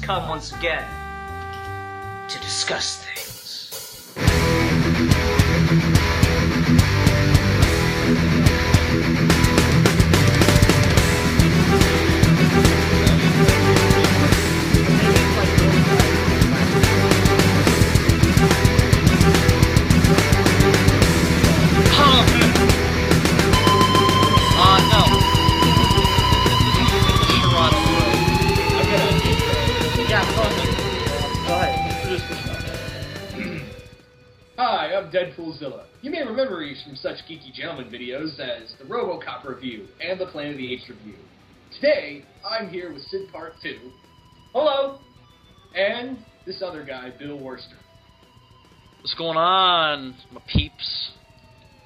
come once again to discuss things. Hi, I'm Deadpoolzilla. You may remember me from such geeky gentleman videos as the RoboCop review and the Planet of the Apes review. Today, I'm here with Sid Part 2. Hello! And this other guy, Bill Worster. What's going on, my peeps?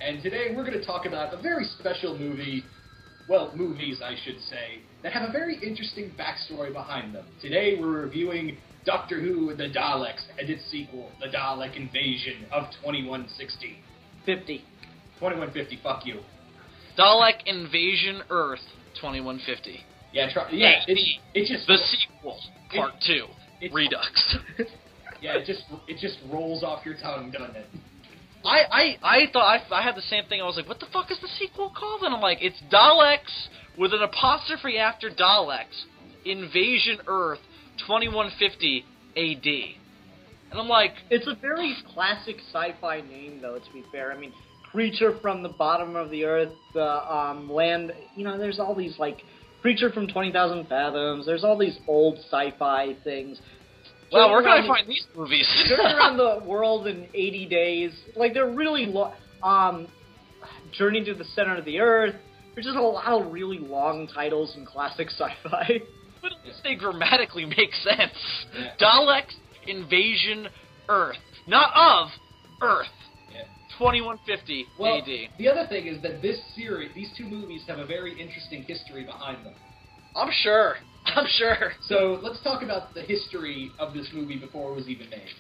And today we're going to talk about a very special movie, well, movies I should say, that have a very interesting backstory behind them. Today we're reviewing Doctor Who and the Daleks and its sequel, The Dalek Invasion of 2160. 2150, fuck you. Dalek Invasion Earth 2150. Yeah, it's just... The sequel, Part 2, Redux. Yeah, it just rolls off your tongue, doesn't it? I thought, I had the same thing, I was like, what the fuck is the sequel called? And I'm like, it's Daleks with an apostrophe after Daleks, Invasion Earth 2150 AD. And I'm like... It's a very classic sci-fi name, though, to be fair. I mean, creature from the bottom of the earth, land... You know, there's all these, like, creature from 20,000 fathoms. There's all these old sci-fi things. Well, we're going to find these movies. Journey around the world in 80 days. Like, they're really... Journey to the center of the earth. There's just a lot of really long titles in classic sci-fi. But at least they grammatically make sense. Yeah. Daleks Invasion Earth. Not of Earth. Yeah. 2150 well, AD. The other thing is that this series, these two movies, have a very interesting history behind them. I'm sure. So let's talk about the history of this movie before it was even made.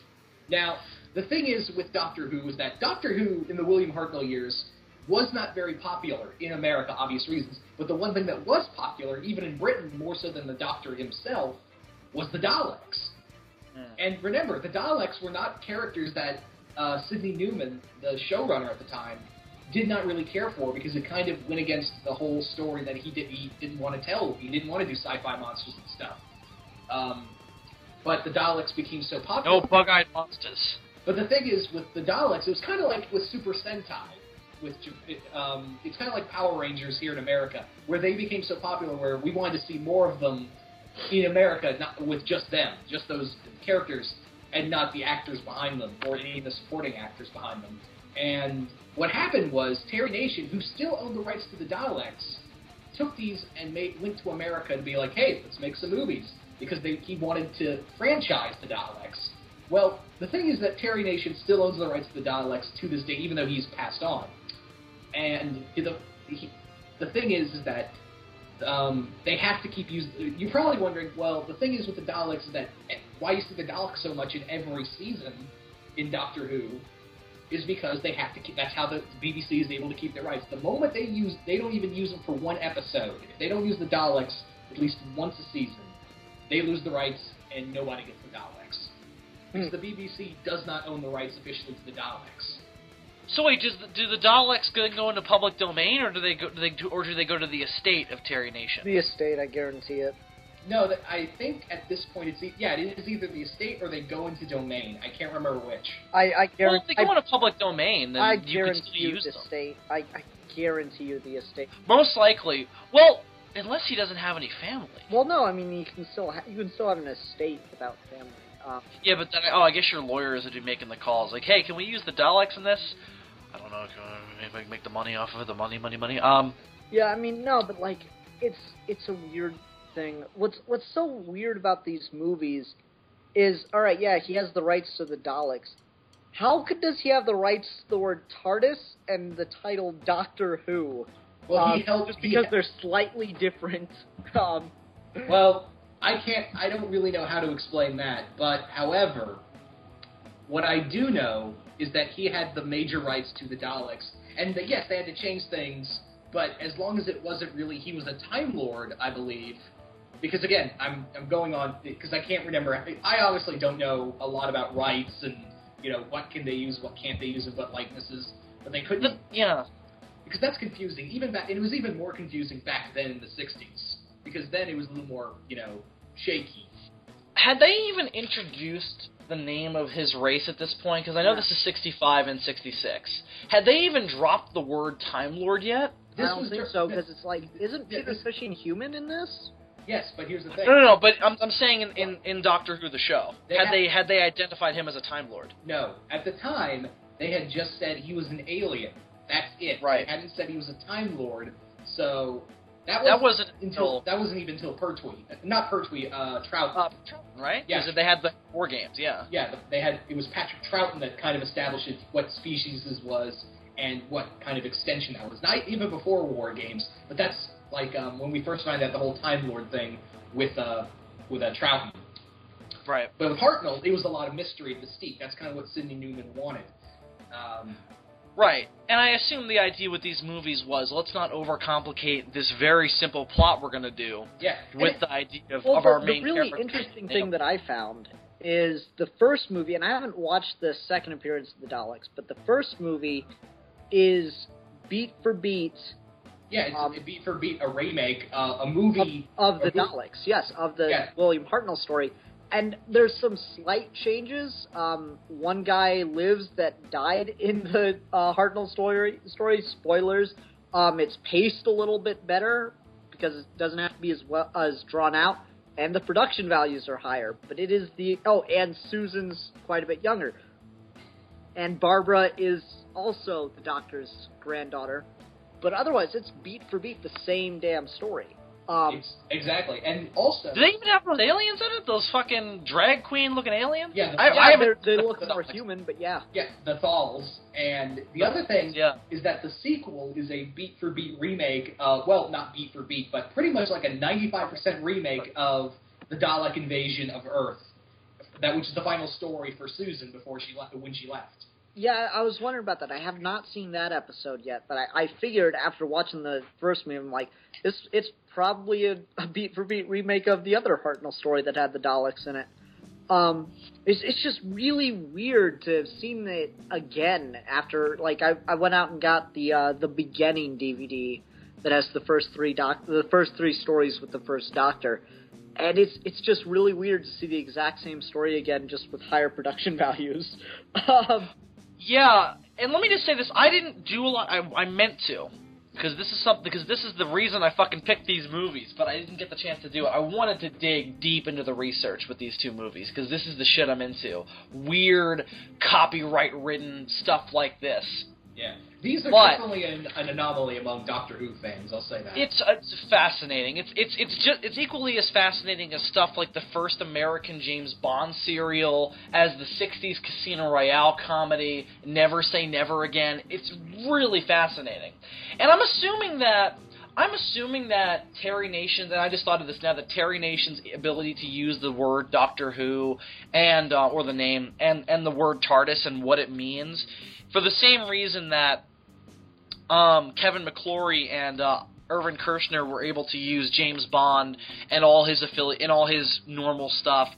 Now, the thing is with Doctor Who is that Doctor Who in the William Hartnell years was not very popular in America, obvious reasons. But the one thing that was popular, even in Britain, more so than the Doctor himself, was the Daleks. And remember, the Daleks were not characters that Sidney Newman, the showrunner at the time, did not really care for because it kind of went against the whole story that he didn't want to tell. He didn't want to do sci-fi monsters and stuff. But the Daleks became so popular. No bug-eyed monsters. But the thing is, with the Daleks, it was kind of like with Super Sentai. It's kind of like Power Rangers here in America, where they became so popular where we wanted to see more of them in America, not with just them, just those characters, and not the actors behind them, or any of the supporting actors behind them. And what happened was, Terry Nation, who still owned the rights to the Daleks, took these and went to America to be like, hey, let's make some movies, because he wanted to franchise the Daleks. Well, the thing is that Terry Nation still owns the rights to the Daleks to this day, even though he's passed on. And the thing is that they have to keep using... You're probably wondering, well, the thing is with the Daleks is that why you see the Daleks so much in every season in Doctor Who is because they have to keep... That's how the BBC is able to keep their rights. The moment they don't even use them for one episode. If they don't use the Daleks at least once a season, they lose the rights and nobody gets the Daleks. Because the BBC does not own the rights officially to the Daleks. So wait, do the Daleks go into public domain, or do they go to the estate of Terry Nation? The estate, I guarantee it. No, I think at this point it is either the estate or they go into domain. I can't remember which. I guarantee. Well, if they go into public domain, then you can still use them. Estate. I guarantee you the estate. Most likely. Well, unless he doesn't have any family. Well, no, I mean you can still have an estate without family. Yeah, but then I guess your lawyers would be making the calls. Like, hey, can we use the Daleks in this? I don't know. If I can make the money off of it, the money. Yeah, I mean, no, but like, it's a weird thing. What's so weird about these movies is, all right, yeah, he has the rights to the Daleks. How does he have the rights to the word TARDIS and the title Doctor Who? Well, because they're slightly different. Well, I don't really know how to explain that, but however, what I do know is that he had the major rights to the Daleks, and yes, they had to change things, but as long as it wasn't really, he was a Time Lord, I believe, because again, I'm going on because I can't remember. I obviously don't know a lot about rights and what can they use, what can't they use, and what likenesses. But they couldn't. Yeah. Because that's confusing. Even back, it was even more confusing back then in the '60s. Because then it was a little more, shaky. Had they even introduced the name of his race at this point? Because I know this is 65 and 66. Had they even dropped the word Time Lord yet? I don't think so, because it's like, isn't Peter Cushing human in this? Yes, but here's the thing. No, but I'm saying in Doctor Who the show, had they identified him as a Time Lord? No, at the time they had just said he was an alien. That's it. Right. They hadn't said he was a Time Lord, so that wasn't even until Pertwee, not Pertwee, Troughton. Right? Yeah. Because they had the War Games. Yeah. Yeah, it was Patrick Troughton that kind of established what species this was and what kind of extension that was. Not even before War Games, but that's like when we first found out the whole Time Lord thing with Troughton. Right. But with Hartnell, it was a lot of mystery and mystique. That's kind of what Sidney Newman wanted. Right. And I assume the idea with these movies was, let's not overcomplicate this very simple plot we're going to do with the idea of our main character. The really interesting thing that I found is the first movie, and I haven't watched the second appearance of the Daleks, but the first movie is beat for beat. Yeah, it's beat for beat a remake, a movie of the Daleks. Yes, of the William Hartnell story. And there's some slight changes. One guy lives that died in the Hartnell story. Spoilers. It's paced a little bit better because it doesn't have to be as drawn out, and the production values are higher. But it is and Susan's quite a bit younger, and Barbara is also the Doctor's granddaughter. But otherwise, it's beat for beat the same damn story. Exactly, and also... Do they even have those aliens in it? Those fucking drag queen-looking aliens? Yeah, they look more human, but yeah. Yeah, the Thals. And the other thing is that the sequel is a beat-for-beat remake, not beat-for-beat, but pretty much like a 95% remake of the Dalek invasion of Earth, which is the final story for Susan when she left. Yeah, I was wondering about that. I have not seen that episode yet, but I figured after watching the first movie, I'm like, it's probably a beat-for-beat remake of the other Hartnell story that had the Daleks in it. It's just really weird to have seen it again after, like, I went out and got the beginning DVD that has the first three stories with the first Doctor, and it's just really weird to see the exact same story again, just with higher production values. Yeah, and let me just say this: I didn't do a lot. I meant to, because this is the reason I fucking picked these movies, but I didn't get the chance to do it. I wanted to dig deep into the research with these two movies, because this is the shit I'm into. Weird, copyright-ridden stuff like this. Yeah. These are definitely an anomaly among Doctor Who fans, I'll say that. It's fascinating. It's equally as fascinating as stuff like the first American James Bond serial, as the 60s Casino Royale comedy, Never Say Never Again. It's really fascinating. And I'm assuming that Terry Nation's, and I just thought of this now, that Terry Nation's ability to use the word Doctor Who and or the name and the word TARDIS and what it means, for the same reason that Kevin McClory and Irvin Kershner were able to use James Bond and all his normal stuff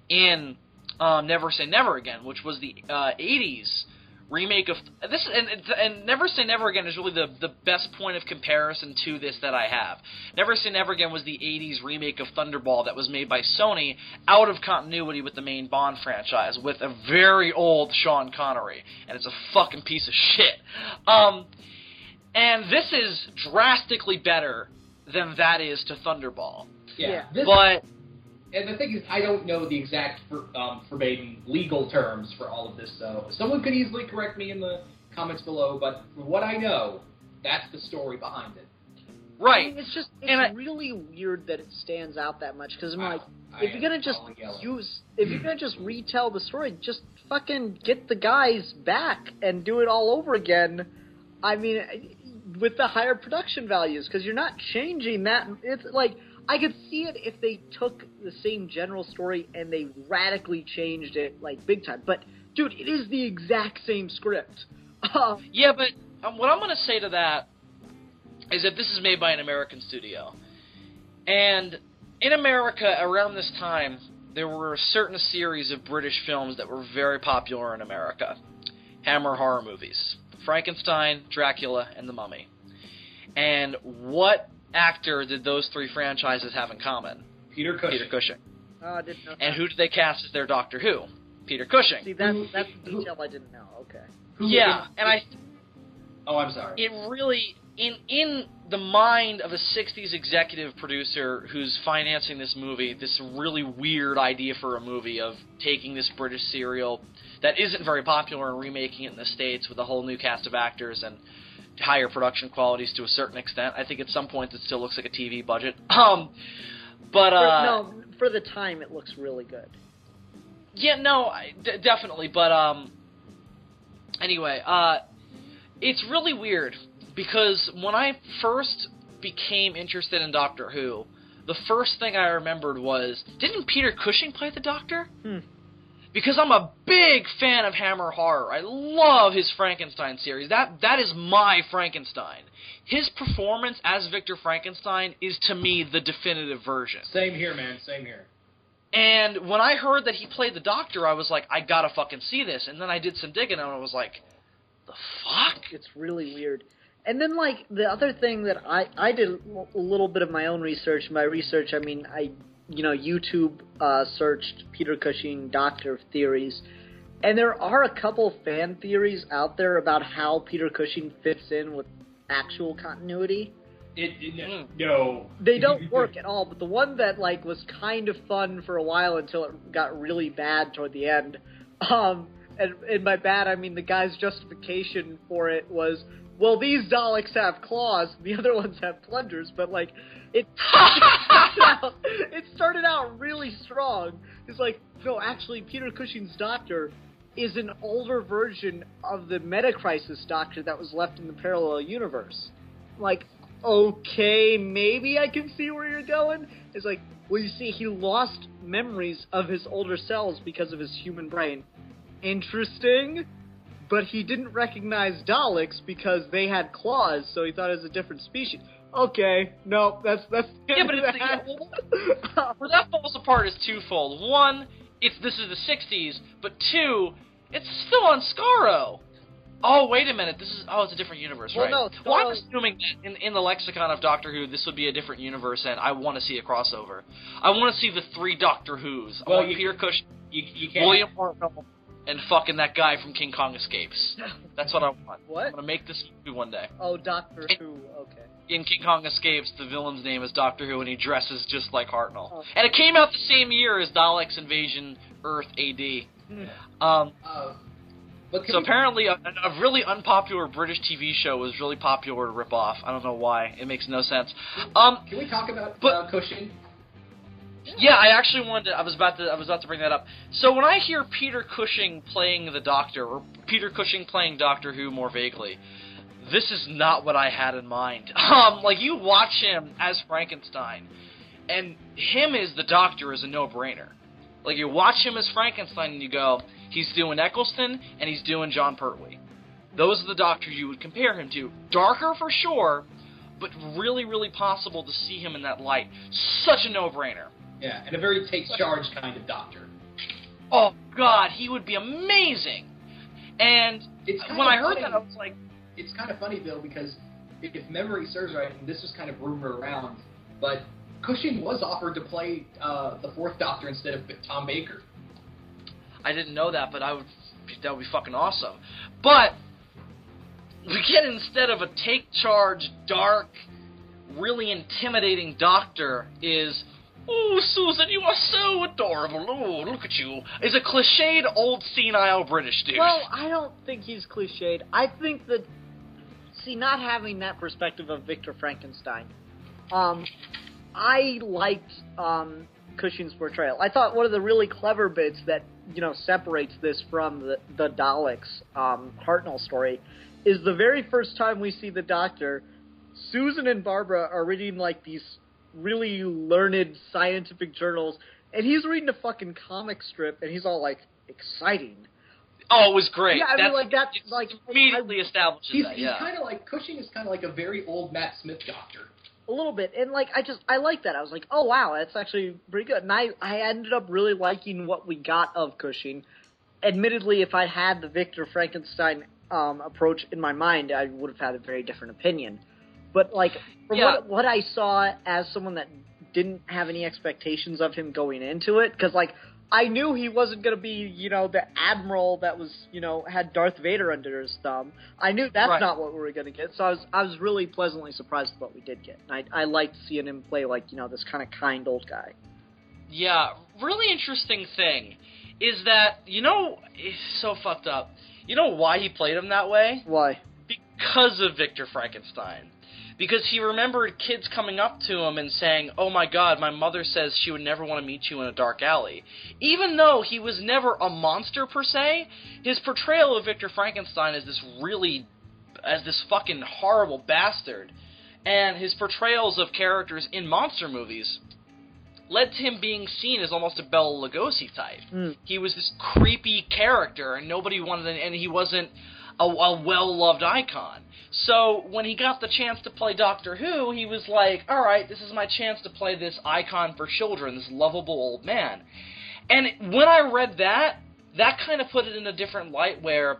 in Never Say Never Again, which was the 80s remake of this, and Never Say Never Again is really the best point of comparison to this that I have. Never Say Never Again was the 80s remake of Thunderball that was made by Sony out of continuity with the main Bond franchise, with a very old Sean Connery, and it's a fucking piece of shit. And this is drastically better than that is to Thunderball. Yeah. And the thing is, I don't know the exact forbidden legal terms for all of this, so someone could easily correct me in the comments below, but from what I know, that's the story behind it. Right. I mean, it's really weird that it stands out that much, because I'm like, if you're gonna just retell the story, just fucking get the guys back and do it all over again. I mean, with the higher production values, because you're not changing that. It's like, I could see it if they took the same general story and they radically changed it, like, big time. But, dude, it is the exact same script. Yeah, but what I'm going to say to that is that this is made by an American studio. And in America, around this time, there were a certain series of British films that were very popular in America. Hammer horror movies. Frankenstein, Dracula, and The Mummy. And what actor did those three franchises have in common? Peter Cushing. Peter Cushing. Oh, I didn't know. And who did they cast as their Doctor Who? Peter Cushing. See, that's a detail I didn't know. Okay. Yeah, and Oh, I'm sorry. it really, in the mind of a 60s executive producer who's financing this movie, this really weird idea for a movie of taking this British serial that isn't very popular and remaking it in the States with a whole new cast of actors and higher production qualities to a certain extent. I think at some point it still looks like a TV budget. For the time, it looks really good. Yeah, no, definitely, but anyway, it's really weird, because when I first became interested in Doctor Who, the first thing I remembered was, didn't Peter Cushing play the Doctor? Because I'm a big fan of Hammer horror. I love his Frankenstein series. That is my Frankenstein. His performance as Victor Frankenstein is, to me, the definitive version. Same here, man. Same here. And when I heard that he played the Doctor, I was like, I gotta fucking see this. And then I did some digging, and I was like, the fuck? It's really weird. And then, like, the other thing that I did a little bit of my own research. My research, I mean, I YouTube searched Peter Cushing Doctor theories. And there are a couple fan theories out there about how Peter Cushing fits in with actual continuity. No. They don't work at all, but the one that, like, was kind of fun for a while until it got really bad toward the end, and by bad I mean the guy's justification for it was, well, these Daleks have claws, the other ones have plungers, but, like, it started out really strong. It's like, no, actually, Peter Cushing's Doctor is an older version of the Meta-Crisis Doctor that was left in the parallel universe. Like, okay, maybe I can see where you're going. It's like, well, you see, he lost memories of his older selves because of his human brain. Interesting. But he didn't recognize Daleks because they had claws, so he thought it was a different species. Okay, no, that's Yeah, but where that falls apart is twofold. One, this is the 60s, but two, it's still on Skaro. Oh, wait a minute, it's a different universe, right? No, well, I'm assuming that in the lexicon of Doctor Who, this would be a different universe, and I want to see a crossover. I want to see the three Doctor Whos. I want Peter Cushing, you can't. William Hartnell, and fucking that guy from King Kong Escapes. That's what I want. What? I'm going to make this movie one day. Oh, Doctor Who, okay. In King Kong Escapes, the villain's name is Doctor Who, and he dresses just like Hartnell. Oh. And it came out the same year as Daleks Invasion Earth AD. So apparently a really unpopular British TV show was really popular to rip off. I don't know why. It makes no sense. Can we talk about Cushing? Yeah, I actually wanted to, I was about to bring that up. So when I hear Peter Cushing playing the Doctor, or Peter Cushing playing Doctor Who more vaguely, this is not what I had in mind. Like, you watch him as Frankenstein, and him as the Doctor is a no-brainer. Like, you watch him as Frankenstein and you go, he's doing Eccleston and he's doing John Pertwee. Those are the Doctors you would compare him to. Darker for sure, but really, really possible to see him in that light. Such a no-brainer. Yeah, and a very takes charge kind of Doctor. Oh, God, he would be amazing. And when I heard that, I was like... It's kind of funny, Bill, because if memory serves right, and this was kind of rumored around, but Cushing was offered to play the Fourth Doctor instead of Tom Baker. I didn't know that, but that would be fucking awesome. But we get, instead of a take charge, dark, really intimidating Doctor, is, "Oh, Susan, you are so adorable. Oh, look at you." Is a cliched old senile British dude. Well, I don't think he's cliched. I think that, not having that perspective of Victor Frankenstein, I liked Cushing's portrayal. I thought one of the really clever bits that, separates this from the Daleks Hartnell story is the very first time we see the Doctor, Susan and Barbara are reading, like, these really learned scientific journals, and he's reading a fucking comic strip, and he's all, like, exciting. Oh, it was great. Yeah, I mean, that's like immediately establishes He's that. Yeah, kind of like Cushing is kind of like a very old Matt Smith Doctor. A little bit. And, like, I like that. I was like, oh, wow, that's actually pretty good. And I ended up really liking what we got of Cushing. Admittedly, if I had the Victor Frankenstein approach in my mind, I would have had a very different opinion. But, like, from what I saw as someone that didn't have any expectations of him going into it, because, like, I knew he wasn't going to be, you know, the admiral that was, you know, had Darth Vader under his thumb. I knew that's not what we were going to get, so I was really pleasantly surprised with what we did get. And I liked seeing him play, like, you know, this kind of kind old guy. Yeah, really interesting thing is that, you know, it's so fucked up. You know why he played him that way? Why? Because of Victor Frankenstein. Because he remembered kids coming up to him and saying, oh my god, my mother says she would never want to meet you in a dark alley. Even though he was never a monster per se, his portrayal of Victor Frankenstein as this fucking horrible bastard, and his portrayals of characters in monster movies led to him being seen as almost a Bela Lugosi type. He was this creepy character, and nobody wanted and he wasn't a well-loved icon. So when he got the chance to play Doctor Who, he was like, all right, this is my chance to play this icon for children, this lovable old man. And when I read that kind of put it in a different light where,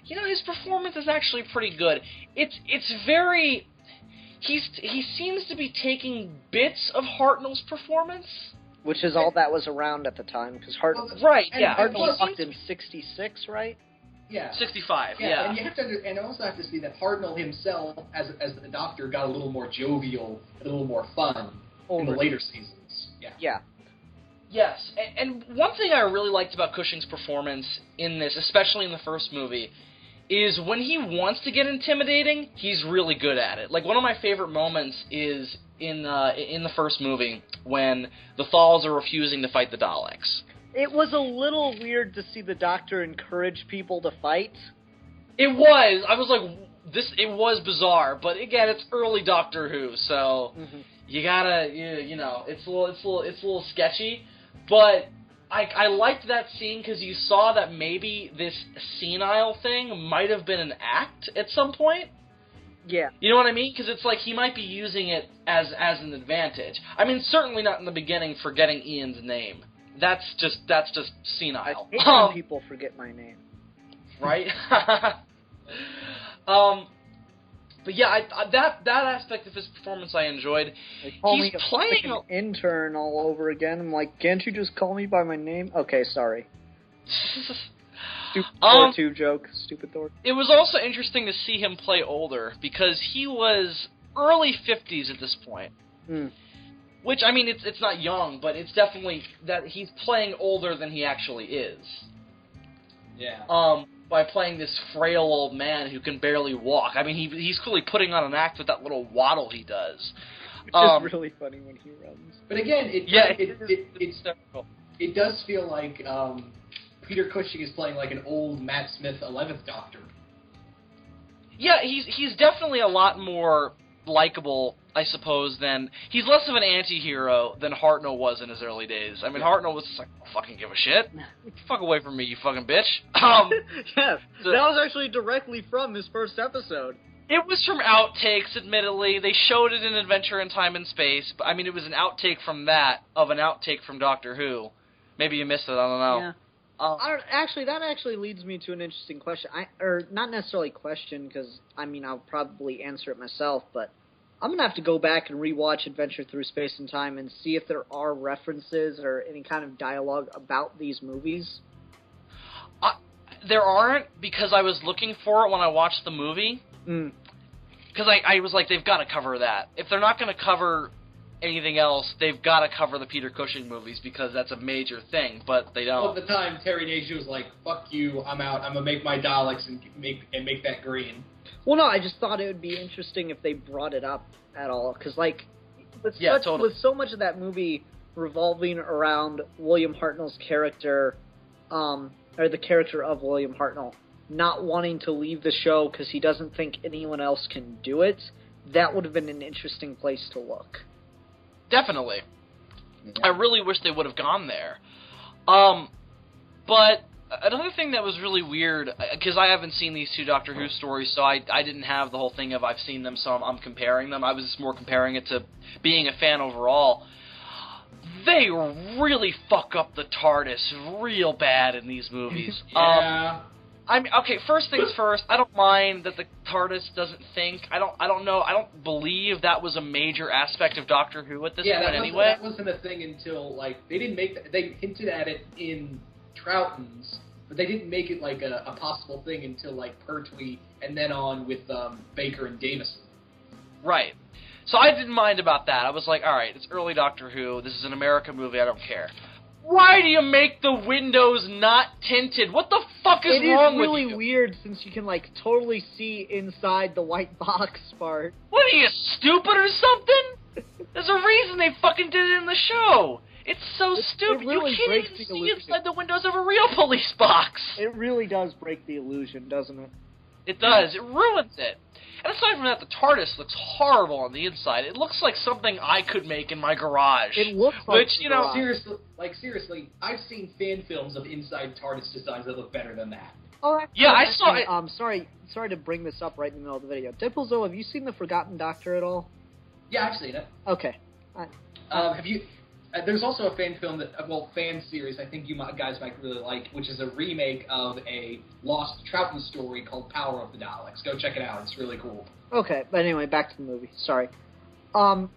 you know, his performance is actually pretty good. It's very... He seems to be taking bits of Hartnell's performance. Which is all that was around at the time, because Hartnell walked in 66, right? Yeah. 65, And you have to and also have to see that Hartnell himself, as the Doctor, got a little more jovial, a little more fun in the later seasons. Yeah. Yes, and one thing I really liked about Cushing's performance in this, especially in the first movie, is when he wants to get intimidating, he's really good at it. Like, one of my favorite moments is in the first movie, when the Thals are refusing to fight the Daleks. It was a little weird to see the Doctor encourage people to fight. It was. I was like, it was bizarre, but again, it's early Doctor Who, so you gotta, you know, it's a little sketchy, but I liked that scene because you saw that maybe this senile thing might have been an act at some point. Yeah. You know what I mean? Because it's like he might be using it as an advantage. I mean, certainly not in the beginning forgetting Ian's name. That's just senile. I hate when people forget my name. Right? But yeah, that aspect of his performance I enjoyed. They call He's me playing an intern all over again. I'm like, can't you just call me by my name? Okay, sorry. Stupid Thor 2 joke. Stupid Thor. It was also interesting to see him play older, because he was early 50s at this point. Which, I mean, it's not young, but it's definitely that he's playing older than he actually is. Yeah. By playing this frail old man who can barely walk. I mean, he's clearly putting on an act with that little waddle he does. Which is really funny when he runs. But again, it does feel like Peter Cushing is playing like an old Matt Smith 11th Doctor. Yeah, he's definitely a lot more likable, I suppose, than... He's less of an anti-hero than Hartnell was in his early days. I mean, Hartnell was just like, I don't fucking give a shit. Fuck away from me, you fucking bitch. Yes, that was actually directly from his first episode. It was from outtakes, admittedly. They showed it in Adventure in Time and Space, but I mean, it was an outtake from that, of an outtake from Doctor Who. Maybe you missed it, I don't know. Yeah. That actually leads me to an interesting question. Or not necessarily question, because, I mean, I'll probably answer it myself, but I'm going to have to go back and rewatch Adventure Through Space and Time and see if there are references or any kind of dialogue about these movies. There aren't, because I was looking for it when I watched the movie. Because I was like, they've got to cover that. If they're not going to cover anything else, they've got to cover the Peter Cushing movies, because that's a major thing, but they don't. Well, at the time, Terry Nation was like, fuck you, I'm out, I'm going to make my Daleks and make that green. Well, no, I just thought it would be interesting if they brought it up at all, because, like, with so much of that movie revolving around William Hartnell's character, or the character of William Hartnell, not wanting to leave the show because he doesn't think anyone else can do it, that would have been an interesting place to look. Definitely. Yeah. I really wish they would have gone there. But another thing that was really weird, because I haven't seen these two Doctor Who stories, so I didn't have the whole thing of I've seen them, so I'm comparing them. I was just more comparing it to being a fan overall. They really fuck up the TARDIS real bad in these movies. Yeah. I mean, okay, first things first, I don't mind that the TARDIS doesn't think. I don't know. I don't believe that was a major aspect of Doctor Who at this point anyway. That wasn't a thing until, like, they didn't make they hinted at it in Troughton's, but they didn't make it, like, a possible thing until, like, Pertwee and then on with Baker and Davison. Right. So I didn't mind about that. I was like, alright, it's early Doctor Who. This is an American movie. I don't care. Why do you make the windows not tinted? What the fuck is wrong with you? It is really weird since you can, like, totally see inside the white box part. What are you, stupid or something? There's a reason they fucking did it in the show. It's so stupid. Really, you can't even see inside the windows of a real police box. It really does break the illusion, doesn't it? It does. It ruins it. And aside from that, the TARDIS looks horrible on the inside. It looks like something I could make in my garage. It looks like which, you know, seriously, I've seen fan films of inside TARDIS designs that look better than that. Oh, yeah, I saw it. Sorry to bring this up right in the middle of the video. Dimplezo, have you seen The Forgotten Doctor at all? Yeah, I've seen it. Okay. Have you? There's also a fan film fan series I think you guys might really like, which is a remake of a lost Troughton story called Power of the Daleks. Go check it out. It's really cool. Okay, but anyway, back to the movie. Sorry. But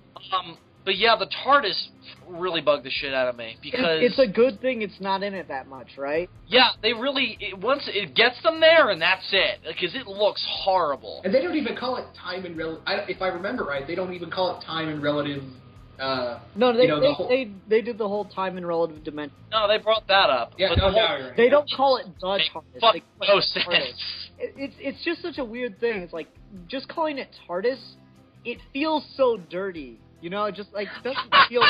yeah, the TARDIS really bugged the shit out of me because it's a good thing it's not in it that much, right? Yeah, they really once it gets them there, and that's it, because it looks horrible. And they don't even call it time and relative. If I remember right, they don't even call it time and relative. No, they did the whole time and relative dimension. No, they brought that up. Yeah, but right. They don't call it the TARDIS. Fuck no sense. It's just such a weird thing. It's like just calling it TARDIS. It feels so dirty, you know. It just like doesn't feel.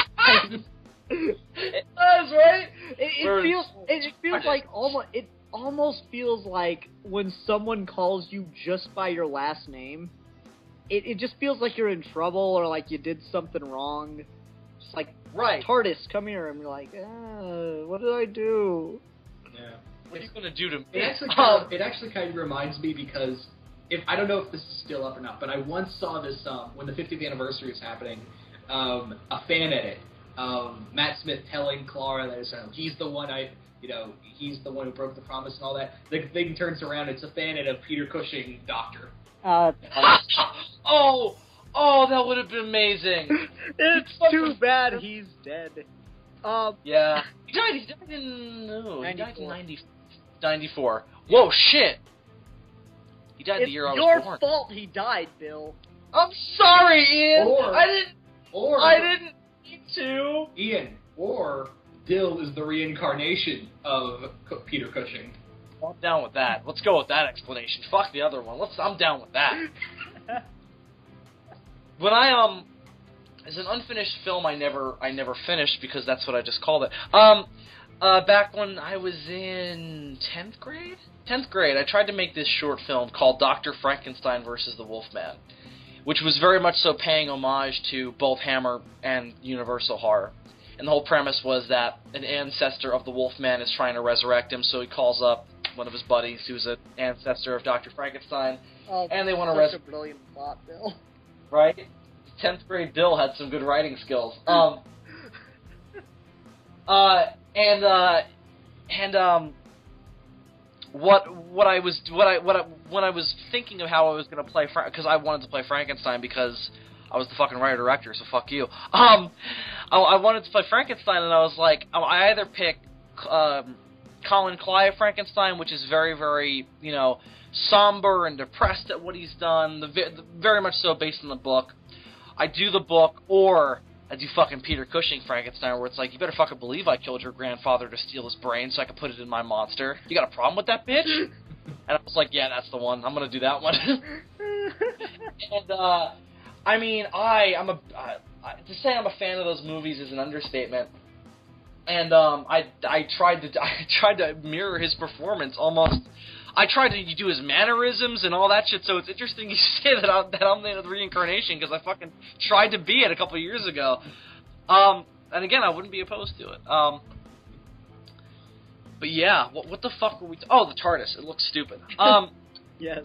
It does, right? It feels like almost. It almost feels like when someone calls you just by your last name. It just feels like you're in trouble or like you did something wrong. Just like, right. TARDIS, come here. And you're like, what did I do? Yeah. What are you going to do to me? It actually kind of reminds me because, I don't know if this is still up or not, but I once saw this, when the 50th anniversary was happening, a fan edit of Matt Smith telling Clara that he's the one he's the one who broke the promise and all that. The thing turns around, it's a fan edit of Peter Cushing, Doctor. Oh, that would have been amazing. It's too bad he's dead. Yeah. He died in 94. Whoa, shit. He died the year I was born. It's your fault he died, Bill. I'm sorry, Ian. I didn't need to. Ian, or Dill is the reincarnation of Peter Cushing. I'm down with that. Let's go with that explanation. Fuck the other one. I'm down with that. When as an unfinished film, I never finished because that's what I just called it. Back when I was in 10th grade, I tried to make this short film called Dr. Frankenstein versus the Wolfman, which was very much so paying homage to both Hammer and Universal horror. And the whole premise was that an ancestor of the Wolfman is trying to resurrect him, so he calls up one of his buddies who's an ancestor of Dr. Frankenstein, and they want to Such a brilliant plot, Bill. Right? 10th grade Bill had some good writing skills. When I was thinking of how I was going to play, because I wanted to play Frankenstein because I was the fucking writer-director, so fuck you. I wanted to play Frankenstein, and I was like, I either pick Colin Clive Frankenstein, which is very, very, somber and depressed at what he's done, very much so based on the book. I do the book, or I do fucking Peter Cushing Frankenstein, where it's like, you better fucking believe I killed your grandfather to steal his brain so I could put it in my monster. You got a problem with that, bitch? And I was like, yeah, that's the one. I'm gonna do that one. And, I mean, to say I'm a fan of those movies is an understatement. And I tried to mirror his performance almost. I tried to do his mannerisms and all that shit. So it's interesting you say that I'm the reincarnation because I fucking tried to be it a couple of years ago. And again, I wouldn't be opposed to it. But yeah, what the fuck were we... Oh, the TARDIS. It looks stupid. Yes.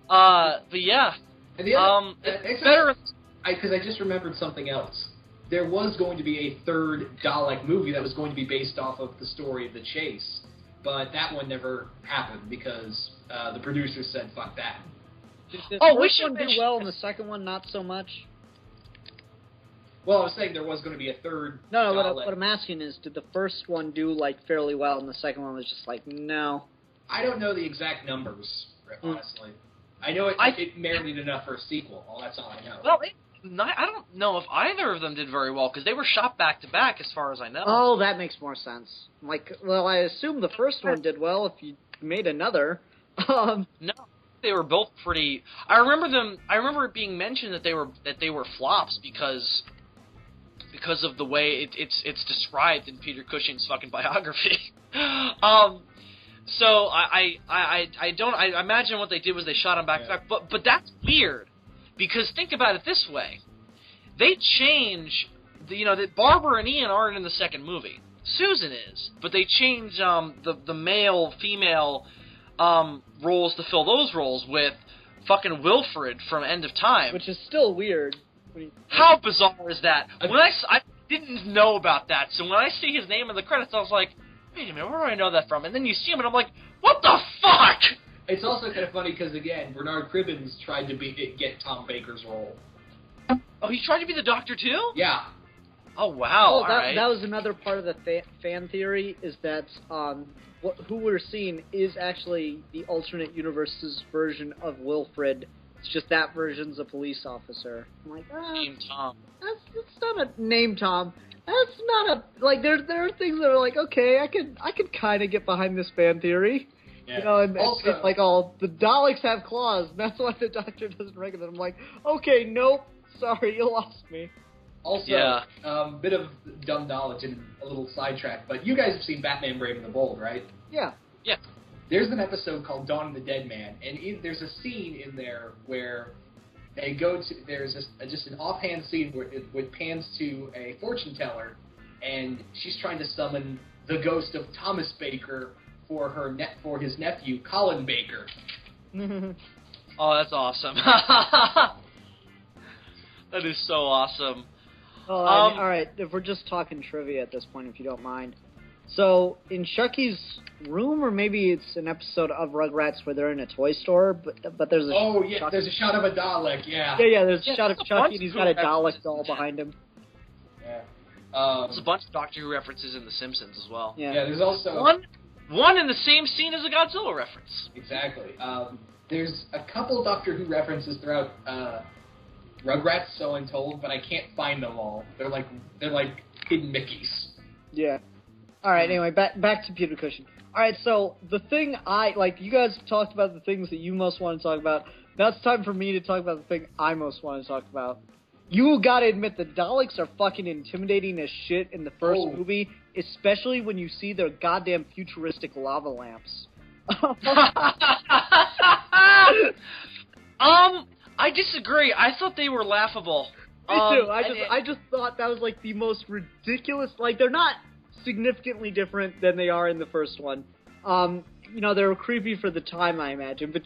But yeah. And the other, it's better... Because I just remembered something else. There was going to be a third Dalek movie that was going to be based off of the story of the chase, but that one never happened because the producers said, fuck that. Did the we first should one do mention- well and the second one not so much? Well, I was saying there was going to be a third No, Dalek. what I'm asking is, did the first one do, like, fairly well and the second one was just like, no? I don't know the exact numbers, honestly. I know it merited enough for a sequel. Well, that's all I know. Well, I don't know if either of them did very well, because they were shot back-to-back, as far as I know. Oh, that makes more sense. Like, well, I assume the first one did well if you made another. No, they were both pretty... I remember it being mentioned that they were flops because of the way it's described in Peter Cushing's fucking biography. So I imagine what they did was they shot them back to back, but that's weird, because think about it this way: they change, that Barbara and Ian aren't in the second movie. Susan is, but they change the male female roles to fill those roles with fucking Wilfred from End of Time, Which is still weird. How bizarre is that? When I didn't know about that, so when I see his name in the credits, I was like, wait a minute, where do I know that from? And then you see him, and I'm like, what the fuck? It's also kind of funny because, again, Bernard Cribbins tried to get Tom Baker's role. Oh, he tried to be the Doctor too? Yeah. Oh wow! That was another part of the fan theory, is that who we're seeing is actually the alternate universe's version of Wilfred. It's just that version's a police officer. I'm like, Name Tom. That's not a name Tom. That's not a, like, there are things that are like, okay, I could kind of get behind this fan theory. Yeah. And also, it's like, the Daleks have claws, and that's why the Doctor doesn't recognize them. I'm like, okay, nope, sorry, you lost me. Also, bit of dumb knowledge and a little sidetrack, but you guys have seen Batman Brave and the Bold, right? Yeah. Yeah. There's an episode called Dawn of the Dead Man, and there's a scene in there where they go to, there's just an offhand scene where it pans to a fortune teller, and she's trying to summon the ghost of Thomas Baker for his nephew, Colin Baker. Oh, that's awesome. That is so awesome. Oh, all right, if we're just talking trivia at this point, if you don't mind. So, in Chucky's room, or maybe it's an episode of Rugrats where they're in a toy store, but there's a there's a shot of a Dalek, yeah. Yeah, there's a shot of Chucky, and he's got a Dalek doll behind him. Yeah. There's a bunch of Doctor Who references in The Simpsons as well. Yeah, there's also... One in the same scene as a Godzilla reference. Exactly. There's a couple Doctor Who references throughout Rugrats, so I'm told, but I can't find them all. They're like hidden Mickeys. Yeah. All right. Anyway, back to Peter Cushing. All right. So the thing you guys talked about the things that you most want to talk about. Now it's time for me to talk about the thing I most want to talk about. You gotta admit the Daleks are fucking intimidating as shit in the first movie, especially when you see their goddamn futuristic lava lamps. I disagree. I thought they were laughable. Me too. I just thought that was like the most ridiculous. Like, they're not significantly different than they are in the first one. They were creepy for the time, I imagine, but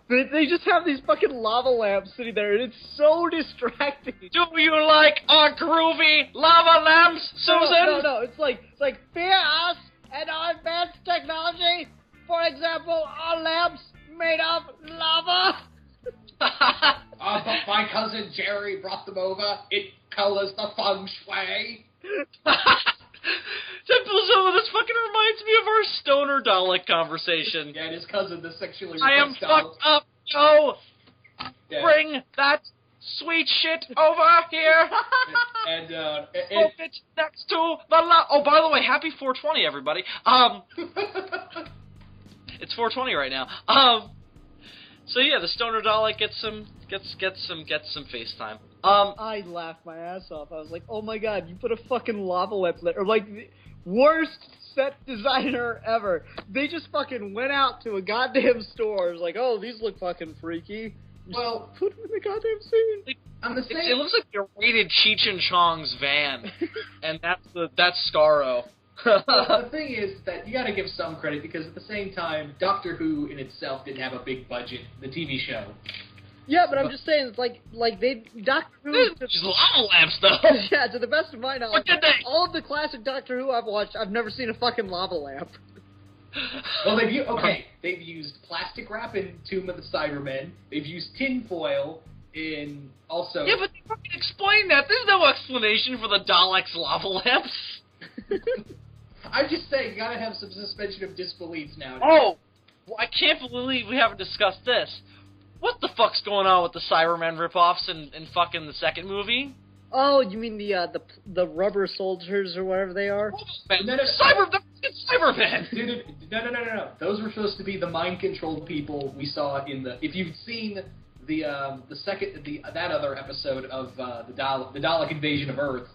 they just have these fucking lava lamps sitting there, and it's so distracting. Do you like our groovy lava lamps, Susan? No. It's like fear us and our advanced technology. For example, our lamps made of lava. But my cousin Jerry brought them over. It colors the feng shui. This fucking reminds me of our stoner Dalek conversation. Yeah, and his cousin, the sexually I am repressed fucked up, Joe. Yeah. Bring that sweet shit over here. And Smoke it next to the Oh, by the way, happy 420, everybody. It's 420 right now. So yeah, the stoner Dalek gets some FaceTime. I laughed my ass off. I was like, oh my god, you put a fucking lava lamp there. Or like, the worst set designer ever. They just fucking went out to a goddamn store. It was like, oh, these look fucking freaky. Well, put them in the goddamn scene. It looks like they raided Cheech and Chong's van, and that's Scarro. Well, the thing is that you got to give some credit because at the same time, Doctor Who in itself didn't have a big budget. The TV show. Yeah, but I'm just saying, it's like they Doctor Who. Just lava lamps, though. Yeah, to the best of my knowledge, What did they? all of the classic Doctor Who I've watched, I've never seen a fucking lava lamp. Well, they've used plastic wrap in Tomb of the Cybermen. They've used tinfoil in also. Yeah, but they fucking explain that. There's no explanation for the Daleks' lava lamps. I'm just saying, you gotta have some suspension of disbelief now. Oh, well, I can't believe we haven't discussed this. What the fuck's going on with the Cybermen ripoffs in fucking the second movie? Oh, you mean the rubber soldiers or whatever they are? No. Cybermen! Dude, no. Those were supposed to be the mind-controlled people we saw in the... If you've seen that other episode of the Dalek invasion of Earth,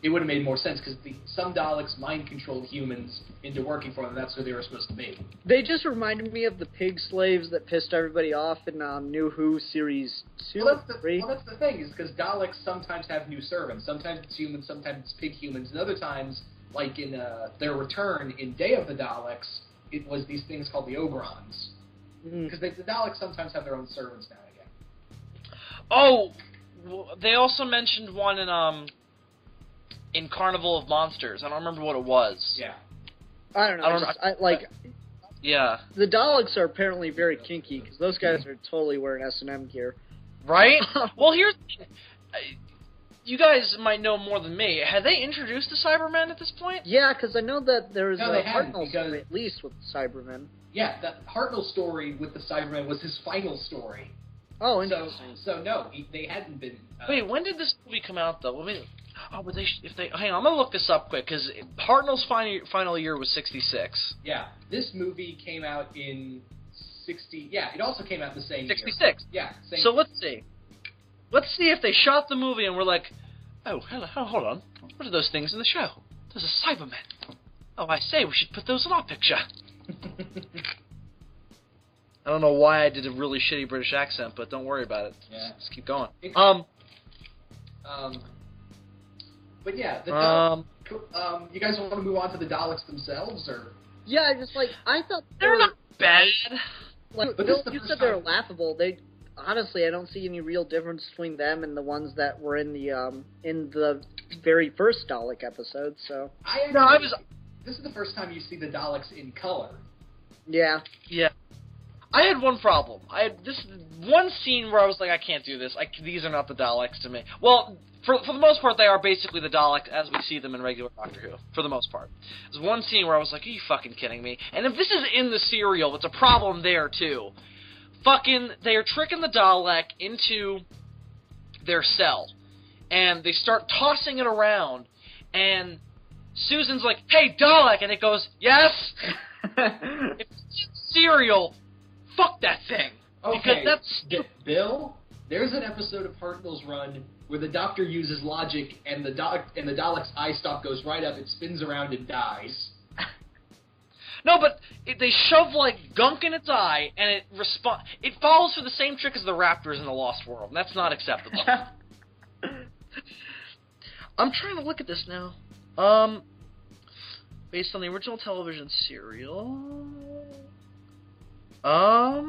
it would have made more sense, because some Daleks mind-controlled humans into working for them. That's who they were supposed to be. They just reminded me of the pig slaves that pissed everybody off in New Who Series 2 Well, or 3. that's the thing, is because Daleks sometimes have new servants. Sometimes it's humans, sometimes it's pig humans, and other times, like in their return in Day of the Daleks, it was these things called the Ogrons. Because the Daleks sometimes have their own servants now and again. Oh, they also mentioned one in Carnival of Monsters. I don't remember what it was. Yeah. I don't know. Yeah. The Daleks are apparently very kinky, because those guys are totally wearing S&M gear. Right? Well, here's... You guys might know more than me. Had they introduced the Cybermen at this point? Yeah, because I know that there's a Hartnell because... story, at least, with the Cybermen. Yeah, that Hartnell story with the Cybermen was his final story. Oh, interesting. So no, they hadn't been... Wait, when did this movie come out, though? But hang on, I'm gonna look this up quick, because Hartnell's final year was 66. Yeah, this movie came out in 60... Yeah, it also came out the same 66. year. Yeah, same. So let's see. Let's see if they shot the movie and we're like, oh, hello, hold on. What are those things in the show? Those are Cybermen. Oh, I say, we should put those in our picture. I don't know why I did a really shitty British accent, but don't worry about it. Yeah. Just keep going. But yeah, you guys want to move on to the Daleks themselves, or? Yeah, I thought they're not bad. Like, but you said they were laughable. Honestly, I don't see any real difference between them and the ones that were in the very first Dalek episode. So. This is the first time you see the Daleks in color. Yeah. Yeah. I had one problem. I had this one scene where I was like, I can't do this. These are not the Daleks to me. Well, for the most part, they are basically the Daleks as we see them in regular Doctor Who. For the most part. There's one scene where I was like, are you fucking kidding me? And if this is in the serial, it's a problem there, too. They are tricking the Dalek into their cell. And they start tossing it around. And Susan's like, hey, Dalek! And it goes, yes? If it's serial, fuck that thing. Okay, because that's Bill, there's an episode of Hartnell's Run where the Doctor uses logic and the Dalek's eye stalk goes right up, it spins around and dies. No, but they shove, gunk in its eye, and it follows through the same trick as the Raptors in the Lost World, and that's not acceptable. I'm trying to look at this now. Based on the original television serial... I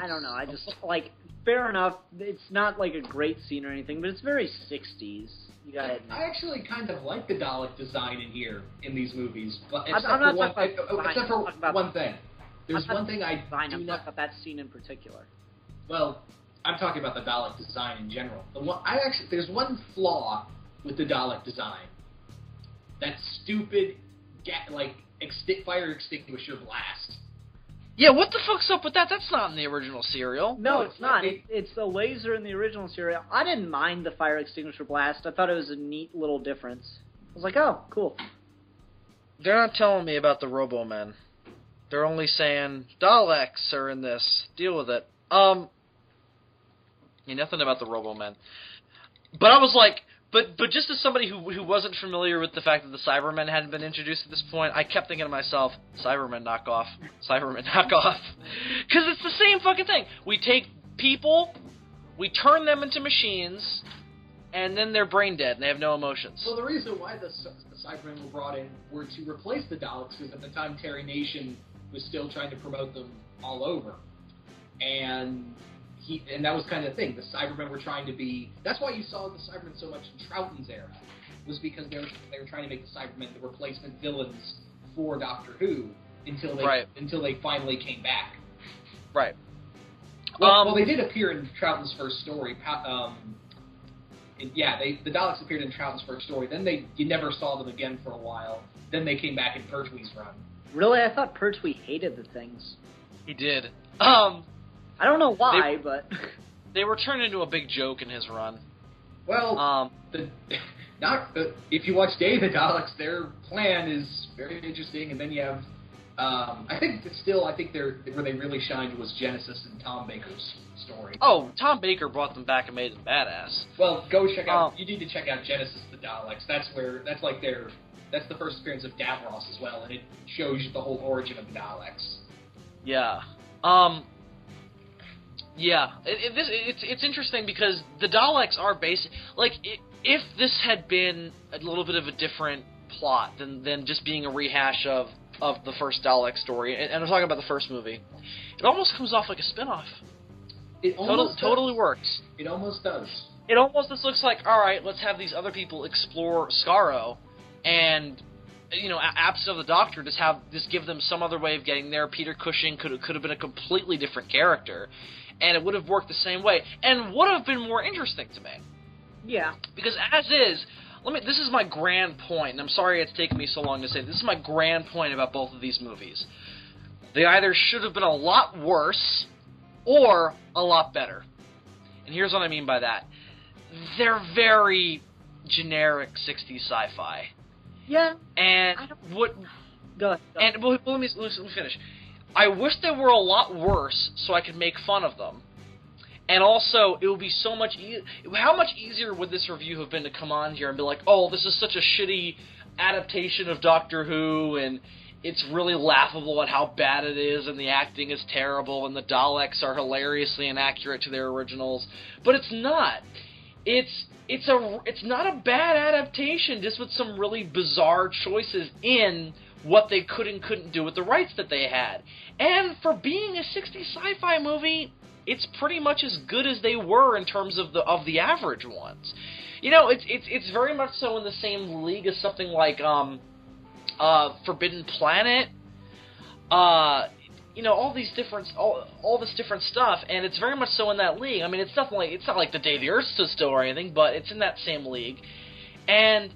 don't know. I just, fair enough. It's not, a great scene or anything, but it's very 60s. You gotta admit. I actually kind of like the Dalek design in here, in these movies. But except for one thing. There's one thing I do not... about that scene in particular. Well, I'm talking about the Dalek design in general. There's one flaw with the Dalek design. That stupid, fire extinguisher blast. Yeah, what the fuck's up with that? That's not in the original serial. No, it's not. It's a laser in the original serial. I didn't mind the fire extinguisher blast. I thought it was a neat little difference. I was like, oh, cool. They're not telling me about the Robo-Men. They're only saying, Daleks are in this. Deal with it. Yeah, nothing about the Robo-Men. But I was like... But just as somebody who wasn't familiar with the fact that the Cybermen hadn't been introduced at this point, I kept thinking to myself, Cybermen knockoff. Cybermen knockoff. Because it's the same fucking thing. We take people, we turn them into machines, and then they're brain dead and they have no emotions. Well, the reason why the Cybermen were brought in were to replace the Daleks, because at the time Terry Nation was still trying to promote them all over, and that was kind of the thing. The Cybermen were trying to be. That's why you saw the Cybermen so much in Troughton's era, was because they were trying to make the Cybermen the replacement villains for Doctor Who until they finally came back. Right. Well, they did appear in Troughton's first story. The Daleks appeared in Troughton's first story. Then you never saw them again for a while. Then they came back in Pertwee's run. Really? I thought Pertwee hated the things. He did. I don't know why, but... They were turned into a big joke in his run. Well, if you watch Day of the Daleks, their plan is very interesting, and then you have... I think where they really shined was Genesis and Tom Baker's story. Oh, Tom Baker brought them back and made them badass. Well, go check out. You need to check out Genesis the Daleks. That's the first appearance of Davros as well, and it shows you the whole origin of the Daleks. Yeah. It's interesting because the Daleks are basic. Like, if this had been a little bit of a different plot than just being a rehash of the first Dalek story, and I'm talking about the first movie, it almost comes off like a spin-off. It totally works. It almost does. It almost just looks like, alright, let's have these other people explore Skaro, and, absent of the Doctor, just give them some other way of getting there. Peter Cushing could have been a completely different character, and it would have worked the same way, and would have been more interesting to me. Yeah. Because as is... this is my grand point, and I'm sorry it's taken me so long to say this is my grand point about both of these movies. They either should have been a lot worse, or a lot better. And here's what I mean by that. They're very generic 60s sci-fi. Yeah. And what... Go ahead. And let me finish. I wish they were a lot worse so I could make fun of them. And also, it would be so much how much easier would this review have been to come on here and be like, oh, this is such a shitty adaptation of Doctor Who, and it's really laughable at how bad it is, and the acting is terrible, and the Daleks are hilariously inaccurate to their originals. But it's not. It's not a bad adaptation, just with some really bizarre choices in what they could and couldn't do with the rights that they had. And for being a 60s sci-fi movie, it's pretty much as good as they were in terms of the average ones. It's very much so in the same league as something like Forbidden Planet. All these different all this different stuff, and it's very much so in that league. I mean, it's not like The Day the Earth Stood Still or anything, but it's in that same league. And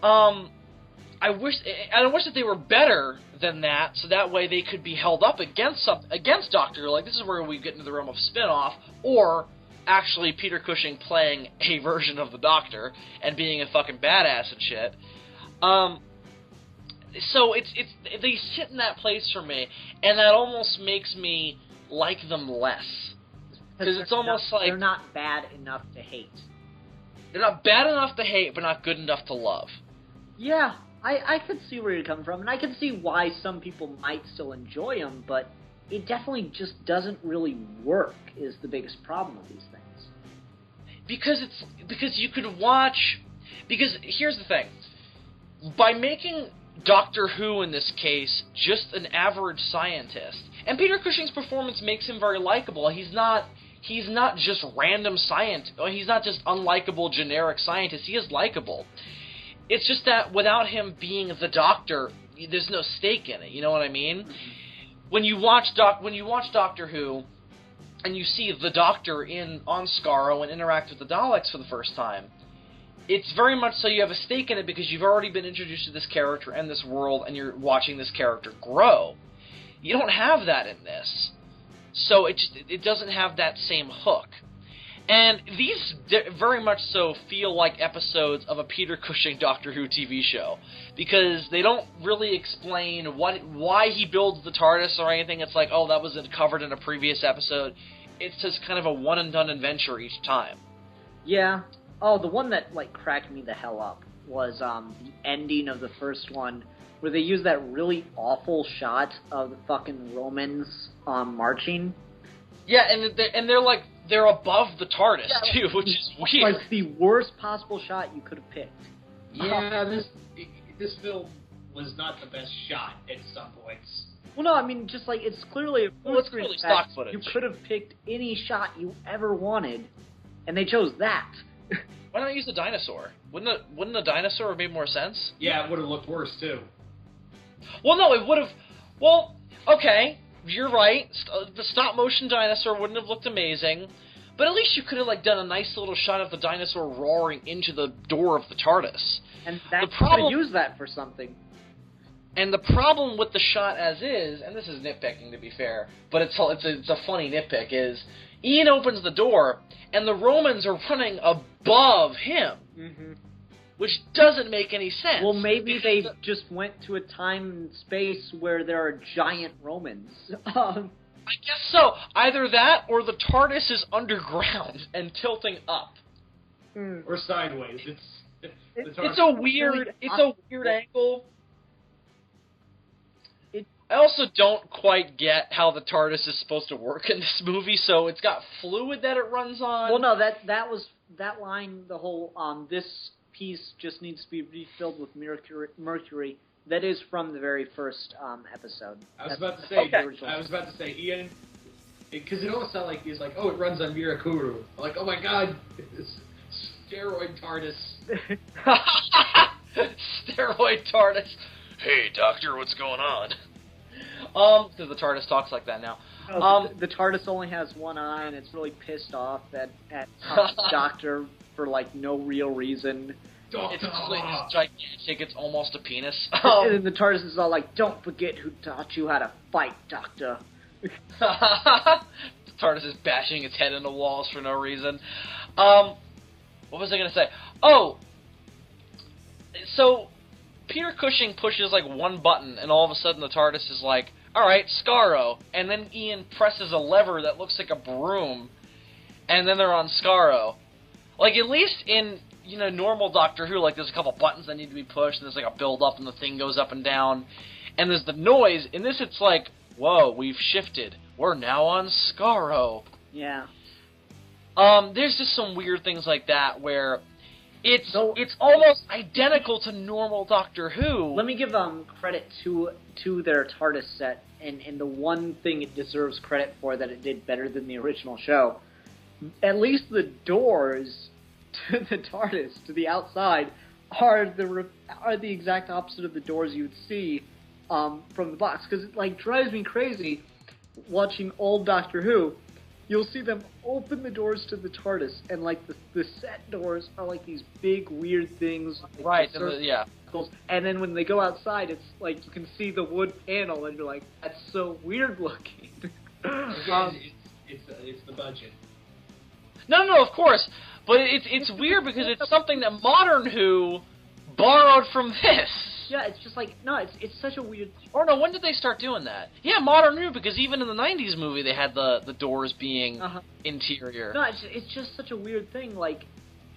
I wish that they were better than that, so that way they could be held up against Doctor Who. Like, this is where we get into the realm of spin-off, or actually Peter Cushing playing a version of the Doctor and being a fucking badass and shit. So they sit in that place for me, and that almost makes me like them less. Because it's almost like... They're not bad enough to hate. They're not bad enough to hate, but not good enough to love. Yeah, I could see where you're coming from, and I can see why some people might still enjoy them, but it definitely just doesn't really work, is the biggest problem with these things. Because you could watch... Because here's the thing. By making Doctor Who, in this case, just an average scientist, and Peter Cushing's performance makes him very likable. He's not just random science. He's not just unlikable generic scientist. He is likable. It's just that without him being the Doctor, there's no stake in it. You know what I mean? When you watch Doctor Who, and you see the Doctor on Skaro and interact with the Daleks for the first time, it's very much so you have a stake in it because you've already been introduced to this character and this world, and you're watching this character grow. You don't have that in this, so it doesn't have that same hook. And these very much so feel like episodes of a Peter Cushing Doctor Who TV show, because they don't really explain why he builds the TARDIS or anything. It's like, oh, that was covered in a previous episode. It's just kind of a one-and-done adventure each time. Yeah. Oh, the one that, cracked me the hell up was the ending of the first one, where they used that really awful shot of the fucking Romans marching. Yeah, and they're like they're above the TARDIS too, which is weird. Like the worst possible shot you could have picked. Yeah, this film was not the best shot at some points. Well, no, I mean, just like, it's clearly it's clearly stock footage. You could have picked any shot you ever wanted, and they chose that. Why not use the dinosaur? Wouldn't the dinosaur have made more sense? Yeah, it would have looked worse, too. Well, no, it would have... Well, okay, you're right. The stop-motion dinosaur wouldn't have looked amazing, but at least you could have, like, done a nice little shot of the dinosaur roaring into the door of the TARDIS. And that could have used that for something. And the problem with the shot as is, and this is nitpicking to be fair, but it's a funny nitpick, is Ian opens the door, and the Romans are running above him. Mm-hmm. Which doesn't make any sense. Well, maybe they just went to a time and space where there are giant Romans. I guess so. Either that, or the TARDIS is underground and tilting up, or sideways. It's a weird angle. I also don't quite get how the TARDIS is supposed to work in this movie. So it's got fluid that it runs on. Well, no, that line. The whole this piece just needs to be refilled with mercury. That is from the very first episode. I was about to say, Ian, because it almost sounded like he's like, oh, it runs on Mirakuru. I'm like, oh my god, it's steroid TARDIS. Steroid TARDIS. Hey, Doctor, what's going on? Because the TARDIS talks like that now. The TARDIS only has one eye, and it's really pissed off at Doctor for, like, no real reason. It's gigantic, it's almost a penis. And then the TARDIS is all like, don't forget who taught you how to fight, Doctor. The TARDIS is bashing its head into walls for no reason. What was I going to say? Oh! So, Peter Cushing pushes, like, one button, and all of a sudden the TARDIS is like, alright, Skaro. And then Ian presses a lever that looks like a broom, and then they're on Skaro. Like, at least in, normal Doctor Who, like, there's a couple buttons that need to be pushed, and there's, like, a build-up, and the thing goes up and down, and there's the noise. In this, it's like, whoa, we've shifted. We're now on Skaro. Yeah. There's just some weird things like that, where it's almost identical to normal Doctor Who. Let me give credit to their TARDIS set, and the one thing it deserves credit for that it did better than the original show. At least the doors to the TARDIS, to the outside, are the exact opposite of the doors you would see from the box. Because it, like, drives me crazy watching old Doctor Who. You'll see them open the doors to the TARDIS, and, like, the set doors are, like, these big, weird things. Like, right, yeah. And then when they go outside, it's, like, you can see the wood panel, and you're like, that's so weird looking. It's the budget. No, of course. But it's weird because it's something that modern Who borrowed from this. Yeah, it's just like, no, it's such a weird... Or no, when did they start doing that? Yeah, modern Who, because even in the 90s movie they had the doors being interior. No, it's just such a weird thing. Like,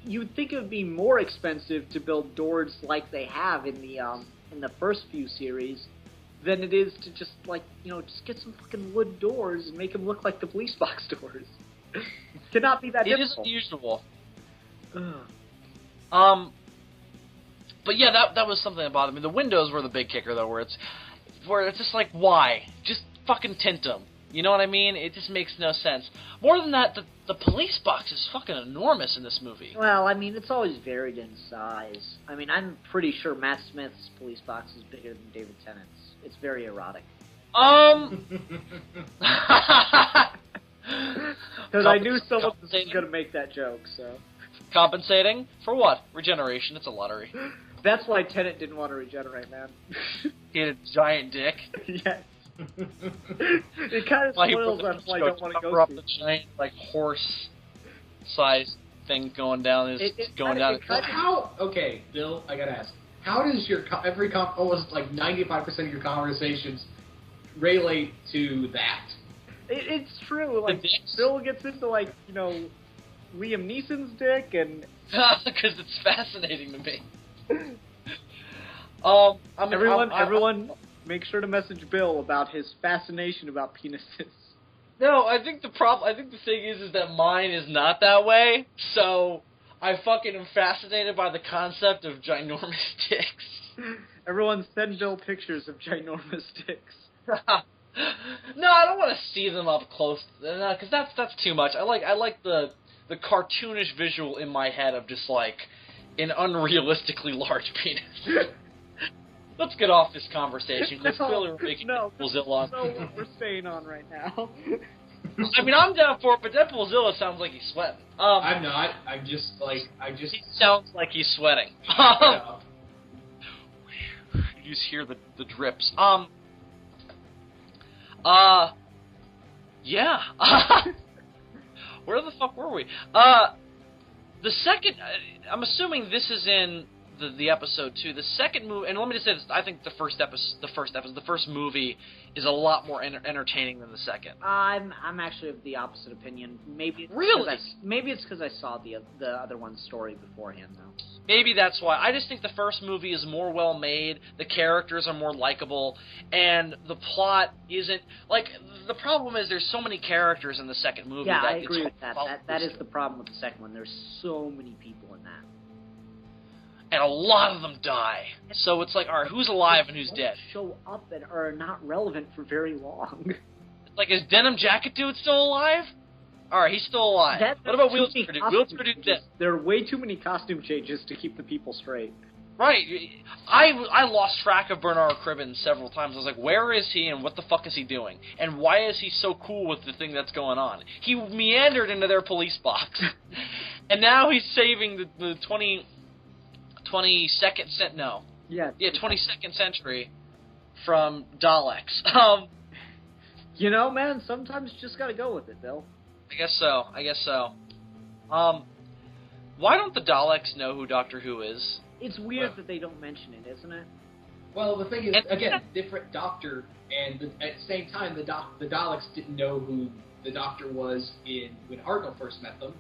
you'd think it would be more expensive to build doors like they have in the first few series than it is to just, like, just get some fucking wood doors and make them look like the police box doors. Cannot be that difficult. It is unusual. But yeah, that was something that bothered me. The windows were the big kicker, though, where it's just like, why? Just fucking tint them. You know what I mean? It just makes no sense. More than that, the police box is fucking enormous in this movie. Well, I mean, it's always varied in size. I mean, I'm pretty sure Matt Smith's police box is bigger than David Tennant's. It's very erotic. Because I knew someone was going to make that joke, so... Compensating? For what? Regeneration. It's a lottery. That's why Tennant didn't want to regenerate, man. He had a giant dick. Yes. It kind of spoils us why I don't want to go up the giant, like, horse-sized thing going down. How? Okay, Bill, I gotta ask. How does your almost like 95% of your conversations relate to that? It's true. Like, Bill gets into, like, Liam Neeson's dick, and... Because it's fascinating to me. Everyone, make sure to message Bill about his fascination about penises. No, I think the thing is that mine is not that way. So I fucking am fascinated by the concept of ginormous dicks. Everyone send Bill pictures of ginormous dicks. No, I don't want to see them up close, because that's too much. I like the cartoonish visual in my head of just like an unrealistically large penis. Let's get off this conversation, because clearly we're making Deadpoolzilla. No, what we're staying on right now. I mean, I'm down for it, but Deadpoolzilla sounds like he's sweating. I'm not. He sounds like he's sweating. You just hear the drips. Yeah. Where the fuck were we? The second, I'm assuming this is in the episode too. The second movie, and let me just say this: I think the first movie is a lot more entertaining than the second. I'm actually of the opposite opinion. Maybe it's because I saw the other one's story beforehand, though. Maybe that's why. I just think the first movie is more well made. The characters are more likable, and the plot isn't like. The problem is there's so many characters in the second movie. Yeah, that I agree with that. That is the problem with the second one. There's so many people in that. And a lot of them die. So it's like, all right, who's alive and who's dead? Show up and are not relevant for very long. Like, is Denim Jacket Dude still alive? All right, he's still alive. What about Wheelchair Dude? Wheelchair Dude dead. There are way too many costume changes to keep the people straight. Right. I lost track of Bernard Cribbins several times. I was like, where is he and what the fuck is he doing? And why is he so cool with the thing that's going on? He meandered into their police box. And now he's saving the 22nd century from Daleks. You know, man, sometimes you just gotta go with it, Bill. I guess so. Why don't the Daleks know who Doctor Who is? It's weird that they don't mention it, isn't it? Well, the thing is, again, different Doctor, and at the same time, the Daleks didn't know who the Doctor was when Hartnell first met them.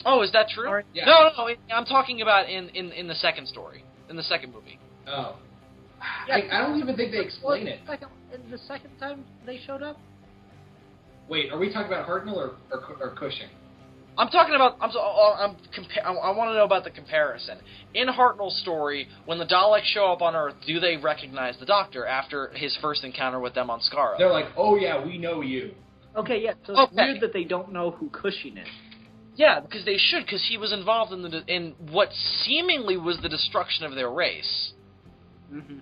Oh, is that true? Right. Yeah. No, I'm talking about in the second story, in the second movie. Oh. Yeah, I don't even think they explain it. The second time they showed up? Wait, are we talking about Hartnell or Cushing? I'm talking about. I want to know about the comparison. In Hartnell's story, when the Daleks show up on Earth, do they recognize the Doctor after his first encounter with them on Skaro? They're like, "Oh yeah, we know you." Okay, yeah. So it's weird that they don't know who Cushing is. Yeah, because they should, because he was involved in what seemingly was the destruction of their race. Mm-hmm.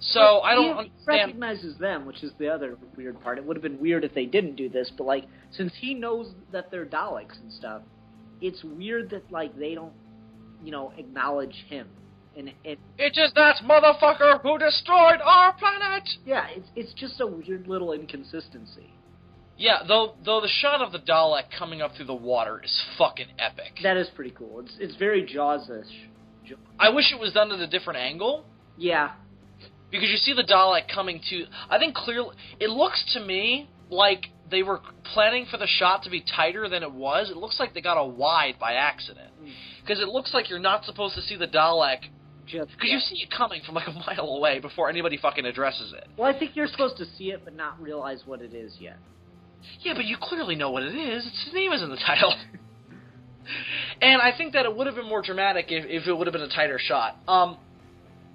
So I don't understand. He recognizes them, which is the other weird part. It would have been weird if they didn't do this, but like, since he knows that they're Daleks and stuff, it's weird that like they don't, acknowledge him. And it is that motherfucker who destroyed our planet. Yeah, it's just a weird little inconsistency. Yeah, though the shot of the Dalek coming up through the water is fucking epic. That is pretty cool. It's very Jaws-ish. I wish it was done at a different angle. Yeah. Because you see the Dalek coming to... I think clearly... It looks to me like they were planning for the shot to be tighter than it was. It looks like they got a wide by accident. Because it looks like you're not supposed to see the Dalek... Because you see it coming from like a mile away before anybody fucking addresses it. Well, I think you're supposed to see it but not realize what it is yet. Yeah, but you clearly know what it is. His name is in the title. And I think that it would have been more dramatic if it would have been a tighter shot.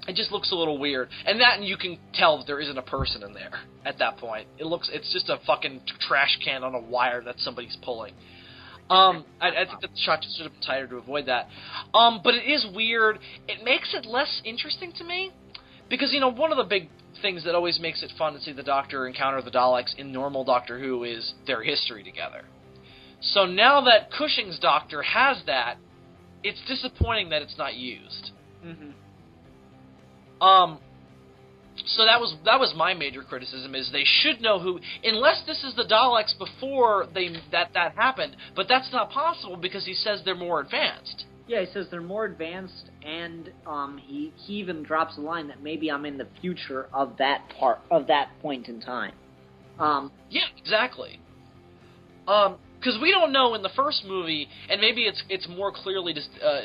It just looks a little weird. And you can tell that there isn't a person in there at that point. It's just a fucking trash can on a wire that somebody's pulling. I think that the shot just should have been tighter to avoid that. But it is weird. It makes it less interesting to me. Because, one of the big things that always makes it fun to see the Doctor encounter the Daleks in normal Doctor Who is their history together. So now that Cushing's Doctor has that, it's disappointing that it's not used. Mm-hmm. So that was my major criticism, is they should know who, unless this is the Daleks before that happened, but that's not possible because he says they're more advanced. Yeah, he says they're more advanced, and he even drops a line that maybe I'm in the future of that point in time. Yeah, exactly. Because we don't know in the first movie, and maybe it's more clearly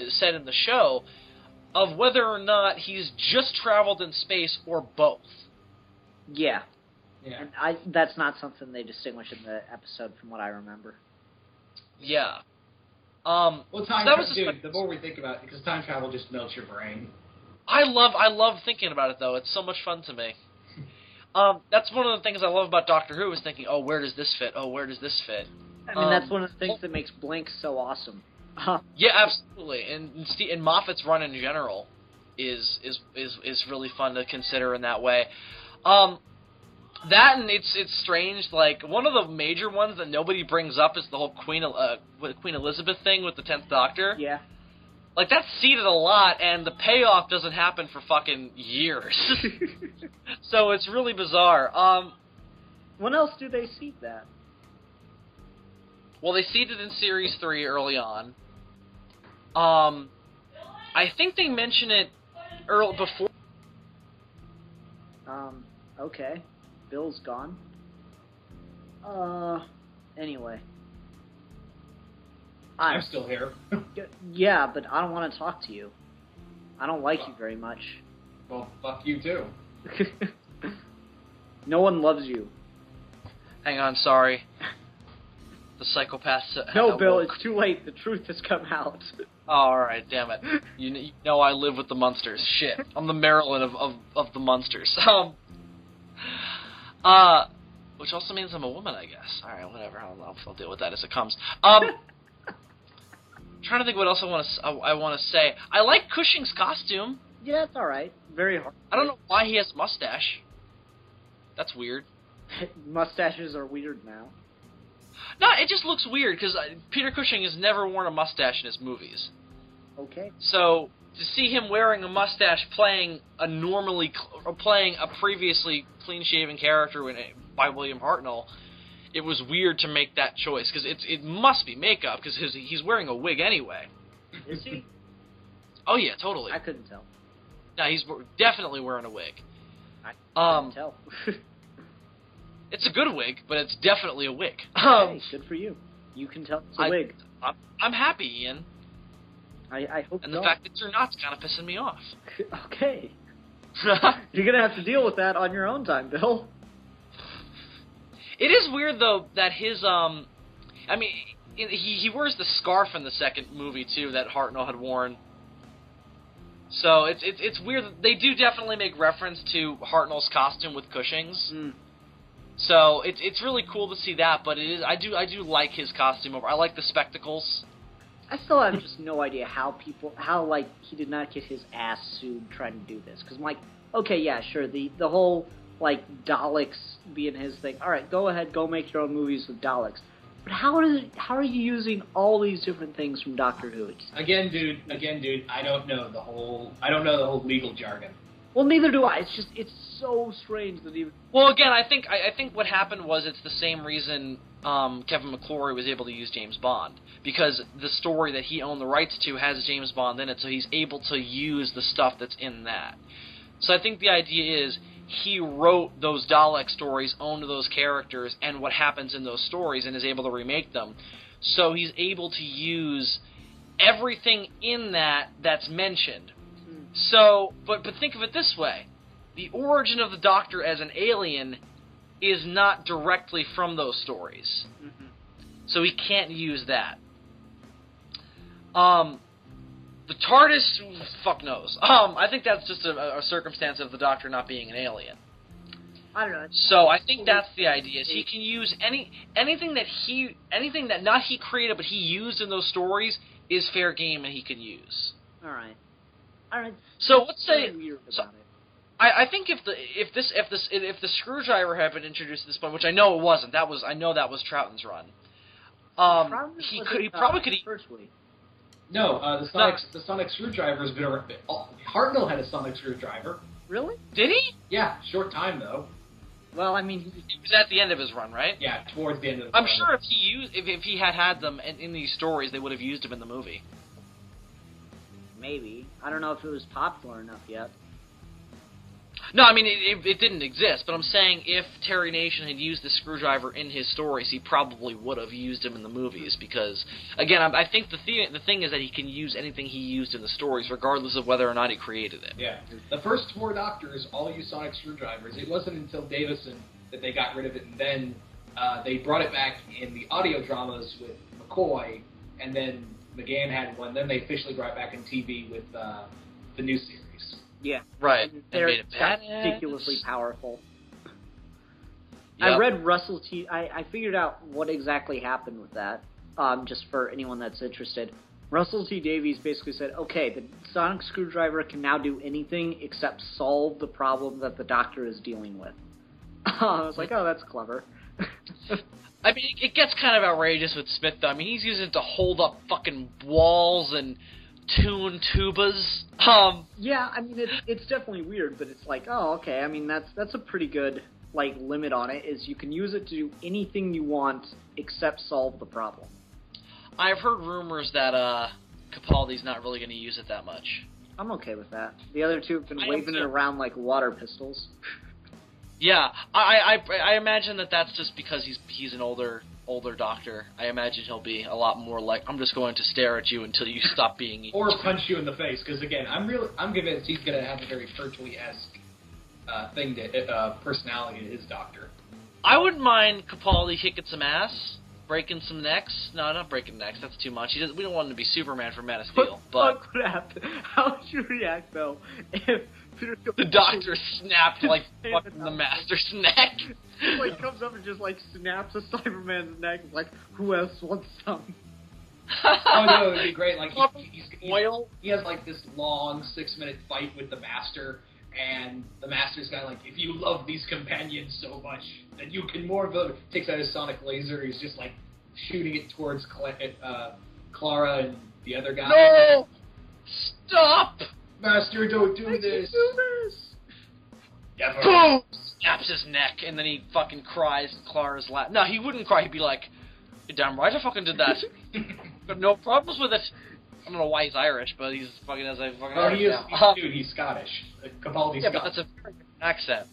said in the show, of whether or not he's just traveled in space or both. Yeah. Yeah. And that's not something they distinguish in the episode from what I remember. Yeah. Well, so time that travel, was dude, the more we think about it, because time travel just melts your brain. I love thinking about it though. It's so much fun to me. That's one of the things I love about Doctor Who is thinking, oh, where does this fit? Oh, where does this fit? I mean, that's one of the things that makes Blink so awesome. Yeah, absolutely. And Moffat's run in general is really fun to consider in that way. That and it's strange. Like one of the major ones that nobody brings up is the whole Queen Elizabeth thing with the 10th Doctor. Yeah. Like that's seeded a lot, and the payoff doesn't happen for fucking years. So it's really bizarre. When else do they seed that? Well, they seeded in Series 3 early on. I think they mention it before. Okay. Bill's gone. Anyway. I'm still here. Yeah, but I don't want to talk to you. I don't like you very much. Well, fuck you too. No one loves you. Hang on, sorry. The psychopath. No, Bill, it's too late. The truth has come out. Oh, alright, damn it. You know I live with the Munsters. Shit. I'm the Maryland of the Munsters. Which also means I'm a woman, I guess. Alright, whatever. I'll deal with that as it comes. Trying to think what else I want to say. I like Cushing's costume. Yeah, it's alright. Very hard. I don't know why he has a mustache. That's weird. Mustaches are weird now. No, it just looks weird, because Peter Cushing has never worn a mustache in his movies. Okay. So, to see him wearing a mustache playing a previously clean-shaven character by William Hartnell, it was weird to make that choice, because it must be makeup, because he's wearing a wig anyway. Is he? Oh yeah, totally. I couldn't tell. No, he's definitely wearing a wig. I couldn't tell. It's a good wig, but it's definitely a wig. Hey, good for you. You can tell it's a wig. I'm happy, Ian. I hope And so. the fact that you're not's kind of pissing me off. Okay. You're going to have to deal with that on your own time, Bill. It is weird, though, that his, I mean, he wears the scarf in the second movie, too, that Hartnell had worn. So it's weird. They do definitely make reference to Hartnell's costume with Cushing's. Mm. So it's really cool to see that, but I do like his costume. I like the spectacles. I still have just no idea how he did not get his ass sued trying to do this. Because I'm like, okay, yeah, sure, the whole, like, Daleks being his thing. All right, go ahead, go make your own movies with Daleks. But how are you using all these different things from Doctor Who? Again, dude, I don't know the whole legal jargon. Well, neither do I. It's so strange that even. Well, again, I think what happened was it's the same reason Kevin McClory was able to use James Bond, because the story that he owned the rights to has James Bond in it, so he's able to use the stuff that's in that. So I think the idea is he wrote those Dalek stories, owned those characters, and what happens in those stories, and is able to remake them. So he's able to use everything in that's mentioned. So, but think of it this way. The origin of the Doctor as an alien is not directly from those stories. Mm-hmm. So he can't use that. The TARDIS, fuck knows. I think that's just a circumstance of the Doctor not being an alien. I don't know. So I think that's the idea. Is he can use anything that not he created but he used in those stories is fair game and he can use. All right. So let's say. Weird So, about it. I think if the screwdriver had been introduced at this point, which I know it wasn't, I know that was Troughton's run. He probably could. Firstly. No, the sonic screwdriver has been around. Hartnell had a sonic screwdriver. Really? Did he? Yeah, short time though. Well, I mean, It was at the end of his run, right? Yeah, towards the end of the. I'm sure if he had them in these stories, they would have used them in the movie. maybe. I don't know if it was popular enough yet. No, I mean, it didn't exist, but I'm saying if Terry Nation had used the screwdriver in his stories, he probably would have used him in the movies, because, again, I think the thing is that he can use anything he used in the stories, regardless of whether or not he created it. Yeah. The first 4 Doctors all used sonic screwdrivers. It wasn't until Davison that they got rid of it, and then they brought it back in the audio dramas with McCoy, and then McGann had one. Then they officially brought it back in TV with the new series. Yeah. Right. And They made it got badass. ridiculously powerful. Yep. I read Russell T. I figured out what exactly happened with that, just for anyone that's interested. Russell T. Davies basically said, okay, the sonic screwdriver can now do anything except solve the problem that the Doctor is dealing with. I was like, oh, that's clever. I mean, it gets kind of outrageous with Smith, though. I mean, he's using it to hold up fucking walls and tune tubas. Yeah, I mean, it's definitely weird, but it's like, oh, okay. I mean, that's a pretty good limit on it. Is you can use it to do anything you want except solve the problem. I've heard rumors that Capaldi's not really going to use it that much. I'm okay with that. The other two have been I am waving it too. around like water pistols. Yeah, I imagine that's just because he's an older Doctor. I imagine he'll be a lot more like, I'm just going to stare at you until you stop being evil. Or punch you in the face, because again, I'm convinced he's going to have a very Pertwee-esque personality to his Doctor. I wouldn't mind Capaldi kicking some ass, breaking some necks. No, not breaking necks. That's too much. We don't want him to be Superman for Man of Steel. But What would happen? How would you react though if Peter the Doctor snapped fucking the Master's neck. comes up and just snaps a Cyberman's neck? Like, who else wants some? Oh no, it'd be great. Like Oil. he has this long 6-minute fight with the Master, and the Master's kind of like, if you love these companions so much, then you can more of them. Takes out his sonic laser. He's just shooting it towards Clara and the other guy. No! Stop! Master, don't do this. Never. Boom! Snaps his neck, and then he fucking cries in Clara's lap. No, he wouldn't cry. He'd be like, "You're damn right I fucking did that. Got no problems with it." I don't know why he's Irish, but he's fucking as a fucking Irish now. He's Scottish. Capaldi's Yeah, Scottish. but that's a very good accent.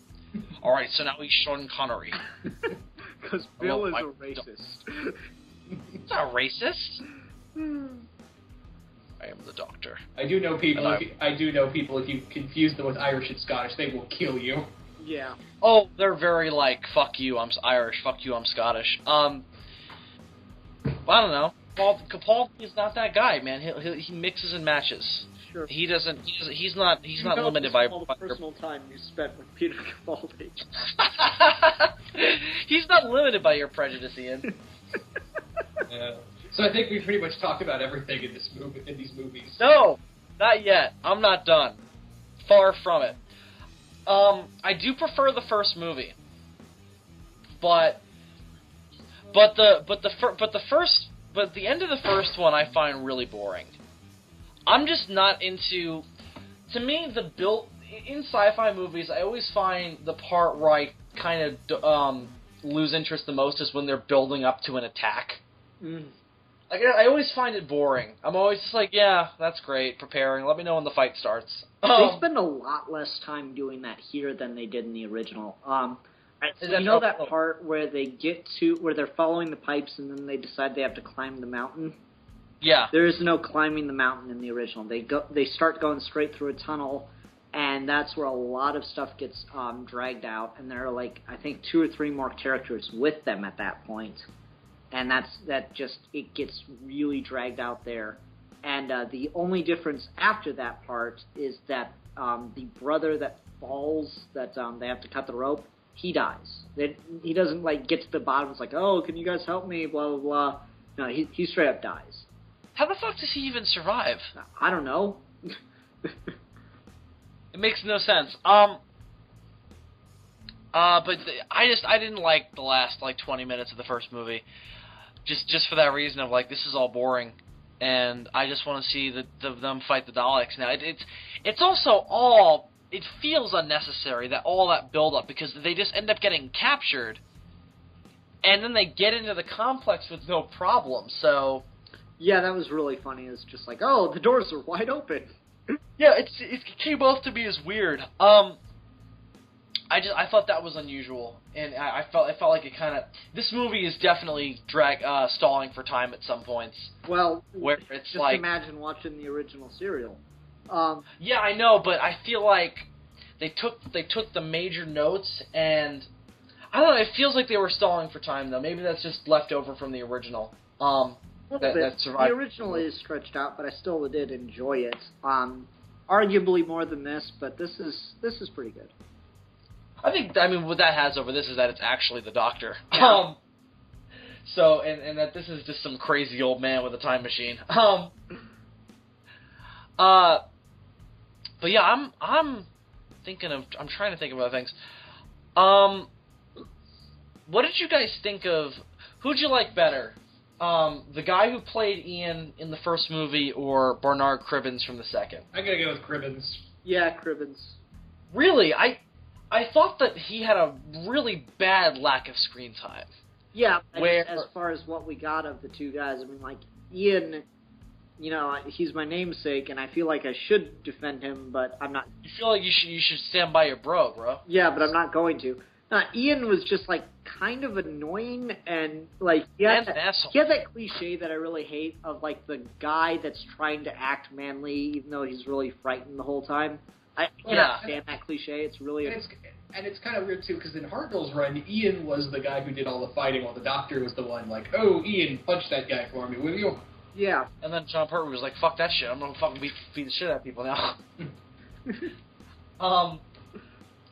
Alright, so now he's Sean Connery. Because Bill is a racist. He's not racist. I am the Doctor. I do know people. If you confuse them with Irish and Scottish, they will kill you. Yeah. Oh, they're very fuck you, I'm Irish, fuck you, I'm Scottish. I don't know. Capaldi is not that guy, man. He mixes and matches. Sure. He's not limited by all the personal time you spent with Peter Capaldi. He's not limited by your prejudice, Ian. Yeah. So I think we pretty much talked about everything in these movies. No, not yet. I'm not done. Far from it. I do prefer the first movie, but the end of the first one I find really boring. I'm just not into. To me, in sci-fi movies, I always find the part where I kind of lose interest the most is when they're building up to an attack. Mm. I always find it boring. I'm always just like, yeah, that's great, preparing. Let me know when the fight starts. They spend a lot less time doing that here than they did in the original. You know that part where where they're following the pipes and then they decide they have to climb the mountain? Yeah. There is no climbing the mountain in the original. They start going straight through a tunnel, and that's where a lot of stuff gets dragged out. And there are I think 2 or 3 more characters with them at that point. And it gets really dragged out there. And the only difference after that part is that the brother that falls, that they have to cut the rope, he dies. He doesn't get to the bottom. It's like, oh, can you guys help me? Blah blah blah. No, he straight up dies. How the fuck does he even survive? I don't know. It makes no sense. But I didn't like the last 20 minutes of the first movie. Just for that reason of this is all boring, and I just want to see them fight the Daleks. Now it's also it feels unnecessary all that build up because they just end up getting captured, and then they get into the complex with no problem. So yeah, that was really funny. It's just oh, the doors are wide open. Yeah, it came off to me as weird. I thought that was unusual, and I felt like it kind of. This movie is definitely stalling for time at some points. Well, where it's just imagine watching the original serial. Yeah, I know, but I feel like they took the major notes, and I don't know. It feels like they were stalling for time, though. Maybe that's just left over from the original. That survived. The original is stretched out, but I still did enjoy it. Arguably more than this, but this is pretty good. I mean, what that has over this is that it's actually the Doctor. Yeah. So, and that this is just some crazy old man with a time machine. But yeah, I'm trying to think of other things. What did you guys think of? Who'd you like better? The guy who played Ian in the first movie, or Bernard Cribbins from the second? I gotta go with Cribbins. Yeah, Cribbins. Really, I thought that he had a really bad lack of screen time. Yeah, Where, as far as what we got of the two guys, I mean, like, Ian, you know, he's my namesake, and I feel like I should defend him, but I'm not. You feel like you should stand by your bro. Yeah, but I'm not going to. Ian was just, like, kind of annoying, and, like, he had that cliche that I really hate of, like, the guy that's trying to act manly even though he's really frightened the whole time. I can't stand that cliche. It's really... And it's kind of weird, too, because in Hartnell's run, Ian was the guy who did all the fighting, while the Doctor was the one like, oh, Ian, punch that guy for me, will you? Yeah. And then John Pertwee was like, fuck that shit, I'm gonna fucking beat the shit out of people now.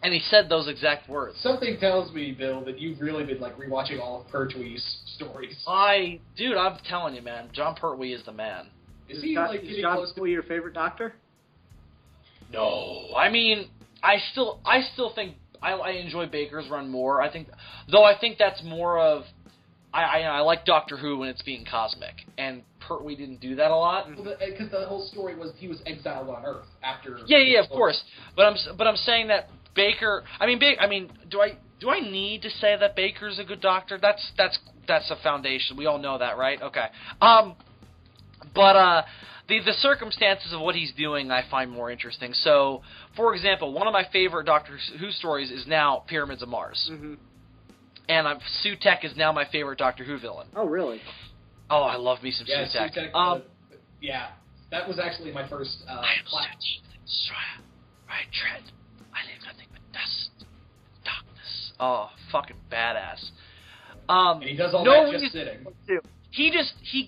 And he said those exact words. Something tells me, Bill, that you've really been, like, rewatching all of Pertwee's stories. Dude, I'm telling you, man, John Pertwee is the man. Is he, like, getting John close Pertwee your favorite Doctor? No. I mean, I still think I enjoy Baker's run more. I think that's more of I like Doctor Who when it's being cosmic, and Pertwee didn't do that a lot. Because the whole story was he was exiled on Earth after. Yeah, of course. But I'm saying that Baker. Do I need to say that Baker's a good Doctor? That's a foundation. We all know that, right? Okay. But the circumstances of what he's doing I find more interesting. So, for example, one of my favorite Doctor Who stories is now Pyramids of Mars. Mm-hmm. And Sutekh is now my favorite Doctor Who villain. Oh, really? Oh, I love me some Yeah, Sutekh. Yeah, that was actually my first... I am such destroyer. Right tread. I leave nothing but dust. Darkness. Oh, fucking badass. And he does all that just sitting. He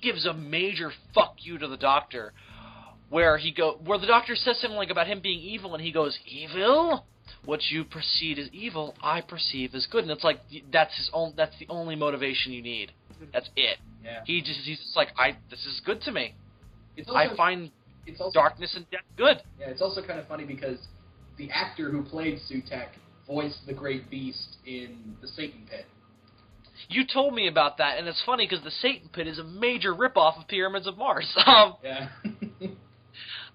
gives a major fuck you to the Doctor, where the Doctor says something like about him being evil, and he goes, "Evil? What you perceive as evil, I perceive as good." And it's like that's the only motivation you need. That's it. Yeah. He's just like, this is good to me. I find darkness and death good. Yeah, it's also kind of funny because the actor who played Sutekh voiced the Great Beast in the Satan Pit. You told me about that, and it's funny because the Satan Pit is a major ripoff of Pyramids of Mars. Yeah.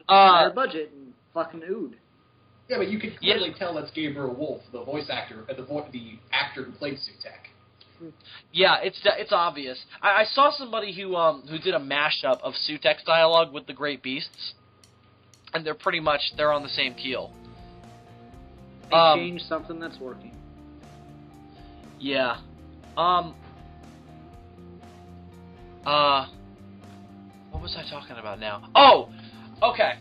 Higher budget and fucking ood. Yeah, but you can clearly tell that's Gabriel Wolf, the voice actor, the actor who played Sutekh. Yeah, it's obvious. I saw somebody who did a mashup of Sutekh's dialogue with the Great Beasts, and they're on the same keel. They changed something that's working. Yeah. What was I talking about now? Oh, okay.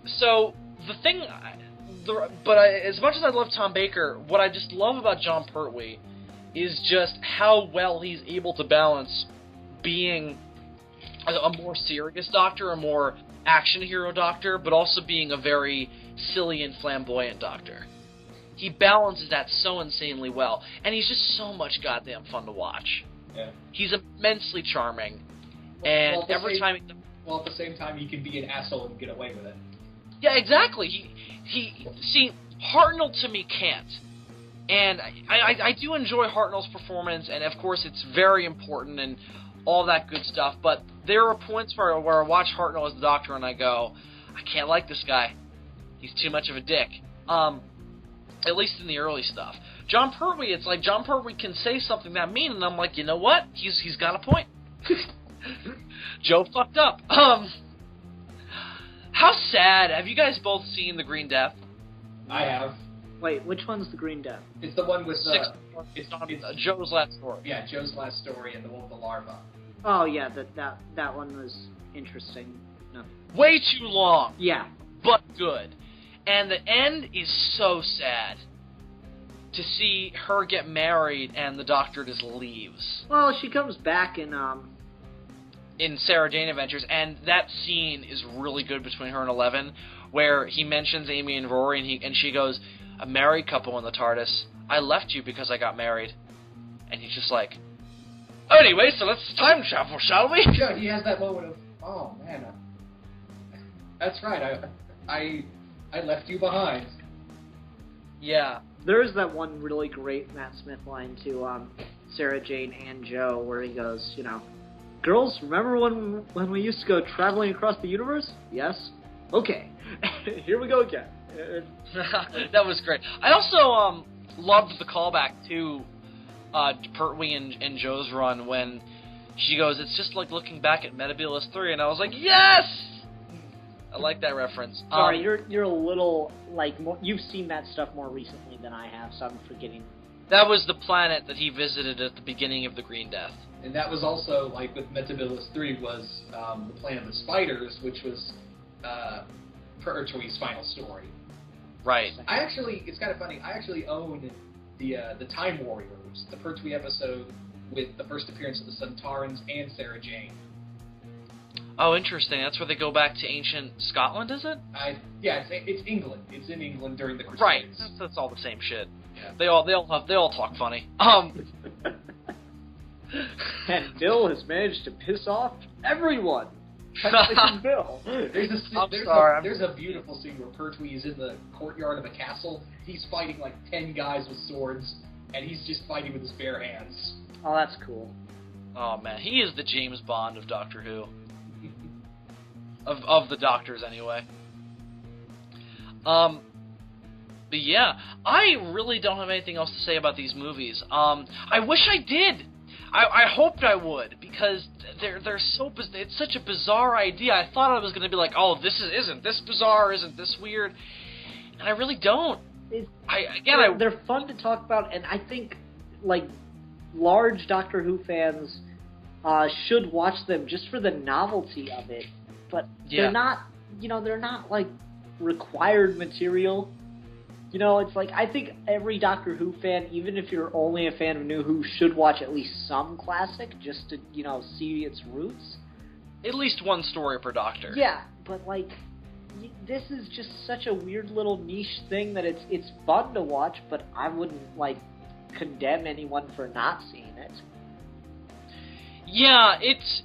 So as much as I love Tom Baker, what I just love about John Pertwee is just how well he's able to balance being a more serious Doctor, a more action hero Doctor, but also being a very silly and flamboyant Doctor. He balances that so insanely well, and he's just so much goddamn fun to watch. Yeah. He's immensely charming, and every time... Well, at the same time, he can be an asshole and get away with it. Yeah, exactly. See, Hartnell to me can't. And I do enjoy Hartnell's performance, and of course it's very important and all that good stuff, but there are points where I watch Hartnell as the Doctor and I go, I can't like this guy. He's too much of a dick. At least in the early stuff. John Pertwee, it's like John Pertwee can say something that mean, and I'm like, you know what? He's got a point. Joe fucked up. How sad. Have you guys both seen The Green Death? I have. Wait, which one's The Green Death? It's the one with it's Joe's Last Story. Yeah, Joe's Last Story and the one with the larva. Oh yeah, that one was interesting. No. Way too long. Yeah. But good. And the end is so sad. to see her get married and the Doctor just leaves. Well, she comes back In Sarah Jane Adventures, and that scene is really good between her and Eleven, where he mentions Amy and Rory, and she goes, "A married couple in the TARDIS. I left you because I got married." And he's just like, "Anyway, so let's time travel, shall we?" Yeah, he has that moment of, oh man, that's right, I left you behind. Yeah. There is that one really great Matt Smith line to Sarah Jane and Joe where he goes, "Girls, remember when we used to go traveling across the universe? Yes? Okay. Here we go again." That was great. I also loved the callback to Pertwee and Joe's run when she goes, "It's just like looking back at Metabolus 3," and I was like, yes! I like that reference. Sorry, you're a little, you've seen that stuff more recently than I have, so I'm forgetting. That was the planet that he visited at the beginning of the Green Death. And that was also, with Metabolus 3 was the Planet of the Spiders, which was Pertwee's final story. Right. It's kind of funny, I actually own the Time Warriors, the Pertwee episode with the first appearance of the Centaurans and Sarah Jane. Oh, interesting. That's where they go back to ancient Scotland, is it? Yeah, it's England. It's in England during the Crusades. Right. That's all the same shit. Yeah. They all talk funny. And Bill has managed to piss off everyone. Technically Bill. There's a beautiful scene where Pertwee is in the courtyard of a castle. He's fighting 10 guys with swords, and he's just fighting with his bare hands. Oh, that's cool. Oh man, he is the James Bond of Doctor Who. Of the Doctors, anyway. But yeah, I really don't have anything else to say about these movies. I wish I did. I hoped I would, because they're so it's such a bizarre idea. I thought I was going to be like, oh, isn't this bizarre? Isn't this weird? And I really don't. They're fun to talk about, and I think large Doctor Who fans should watch them just for the novelty of it. But they're not, they're not required material. It's I think every Doctor Who fan, even if you're only a fan of New Who, should watch at least some classic just to, see its roots. At least one story per Doctor. Yeah, but this is just such a weird little niche thing that it's fun to watch, but I wouldn't condemn anyone for not seeing it. Yeah, it's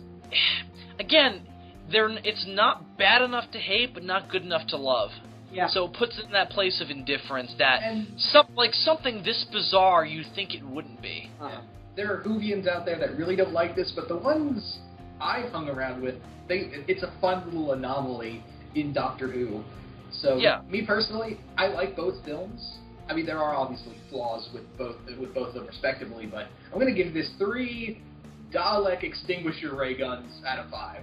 it's not bad enough to hate, but not good enough to love. Yeah. So it puts it in that place of indifference that something this bizarre you'd think it wouldn't be. Yeah. There are Whovians out there that really don't like this, but the ones I've hung around with, it's a fun little anomaly in Doctor Who. So me personally, I like both films. I mean, there are obviously flaws with both of them respectively, but I'm going to give this 3 Dalek extinguisher ray guns out of 5.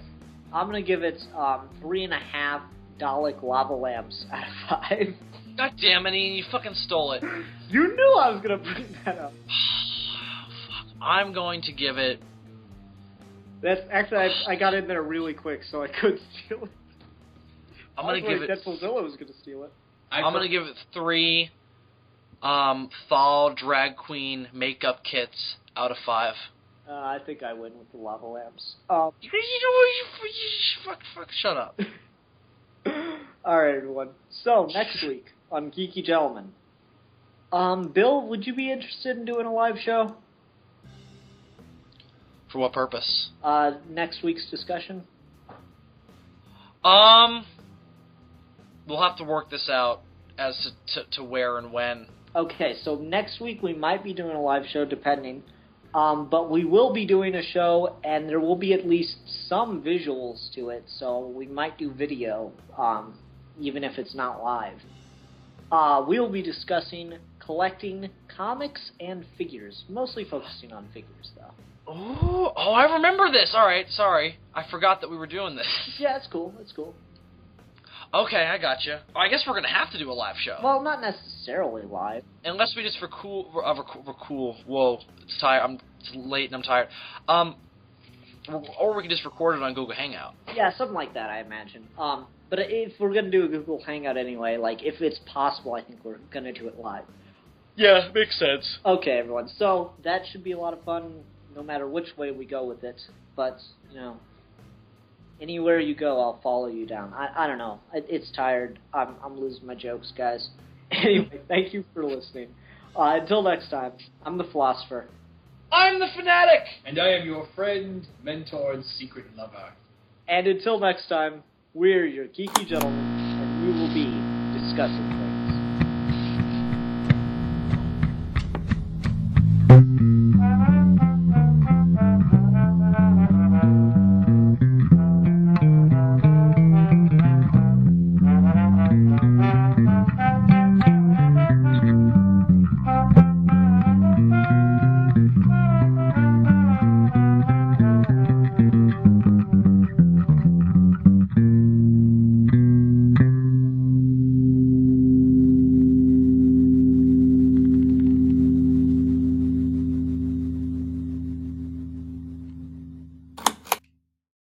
I'm going to give it 3.5 Dalek lava lamps out of 5. God damn it, Ian, you fucking stole it. You knew I was going to bring that up. Fuck. I'm going to give it... That's actually, I got in there really quick, so I could steal it. I'm going to give it... Deadpoolzilla was going to steal it. I'm going to give it 3 fall drag queen makeup kits out of 5. I think I win with the lava lamps. Fuck, shut up. Alright, everyone. So, next week on Geeky Gentlemen. Bill, would you be interested in doing a live show? For what purpose? Next week's discussion? We'll have to work this out as to where and when. Okay, so next week we might be doing a live show, depending. But we will be doing a show, and there will be at least some visuals to it, so we might do video, even if it's not live. We will be discussing collecting comics and figures, mostly focusing on figures, though. Oh, I remember this! Alright, sorry. I forgot that we were doing this. Yeah, it's cool, it's cool. Okay, I gotcha. I guess we're gonna have to do a live show. Well, not necessarily live. Unless we just cool. Whoa, it's late and I'm tired. Or we can just record it on Google Hangout. Yeah, something like that, I imagine. But if we're gonna do a Google Hangout anyway, if it's possible, I think we're gonna do it live. Yeah, makes sense. Okay, everyone. So that should be a lot of fun, no matter which way we go with it. But anywhere you go, I'll follow you down. I don't know. It's tired. I'm losing my jokes, guys. Anyway, thank you for listening. Until next time, I'm the philosopher. I'm the fanatic! And I am your friend, mentor, and secret lover. And until next time, we're your geeky gentlemen, and we will be discussing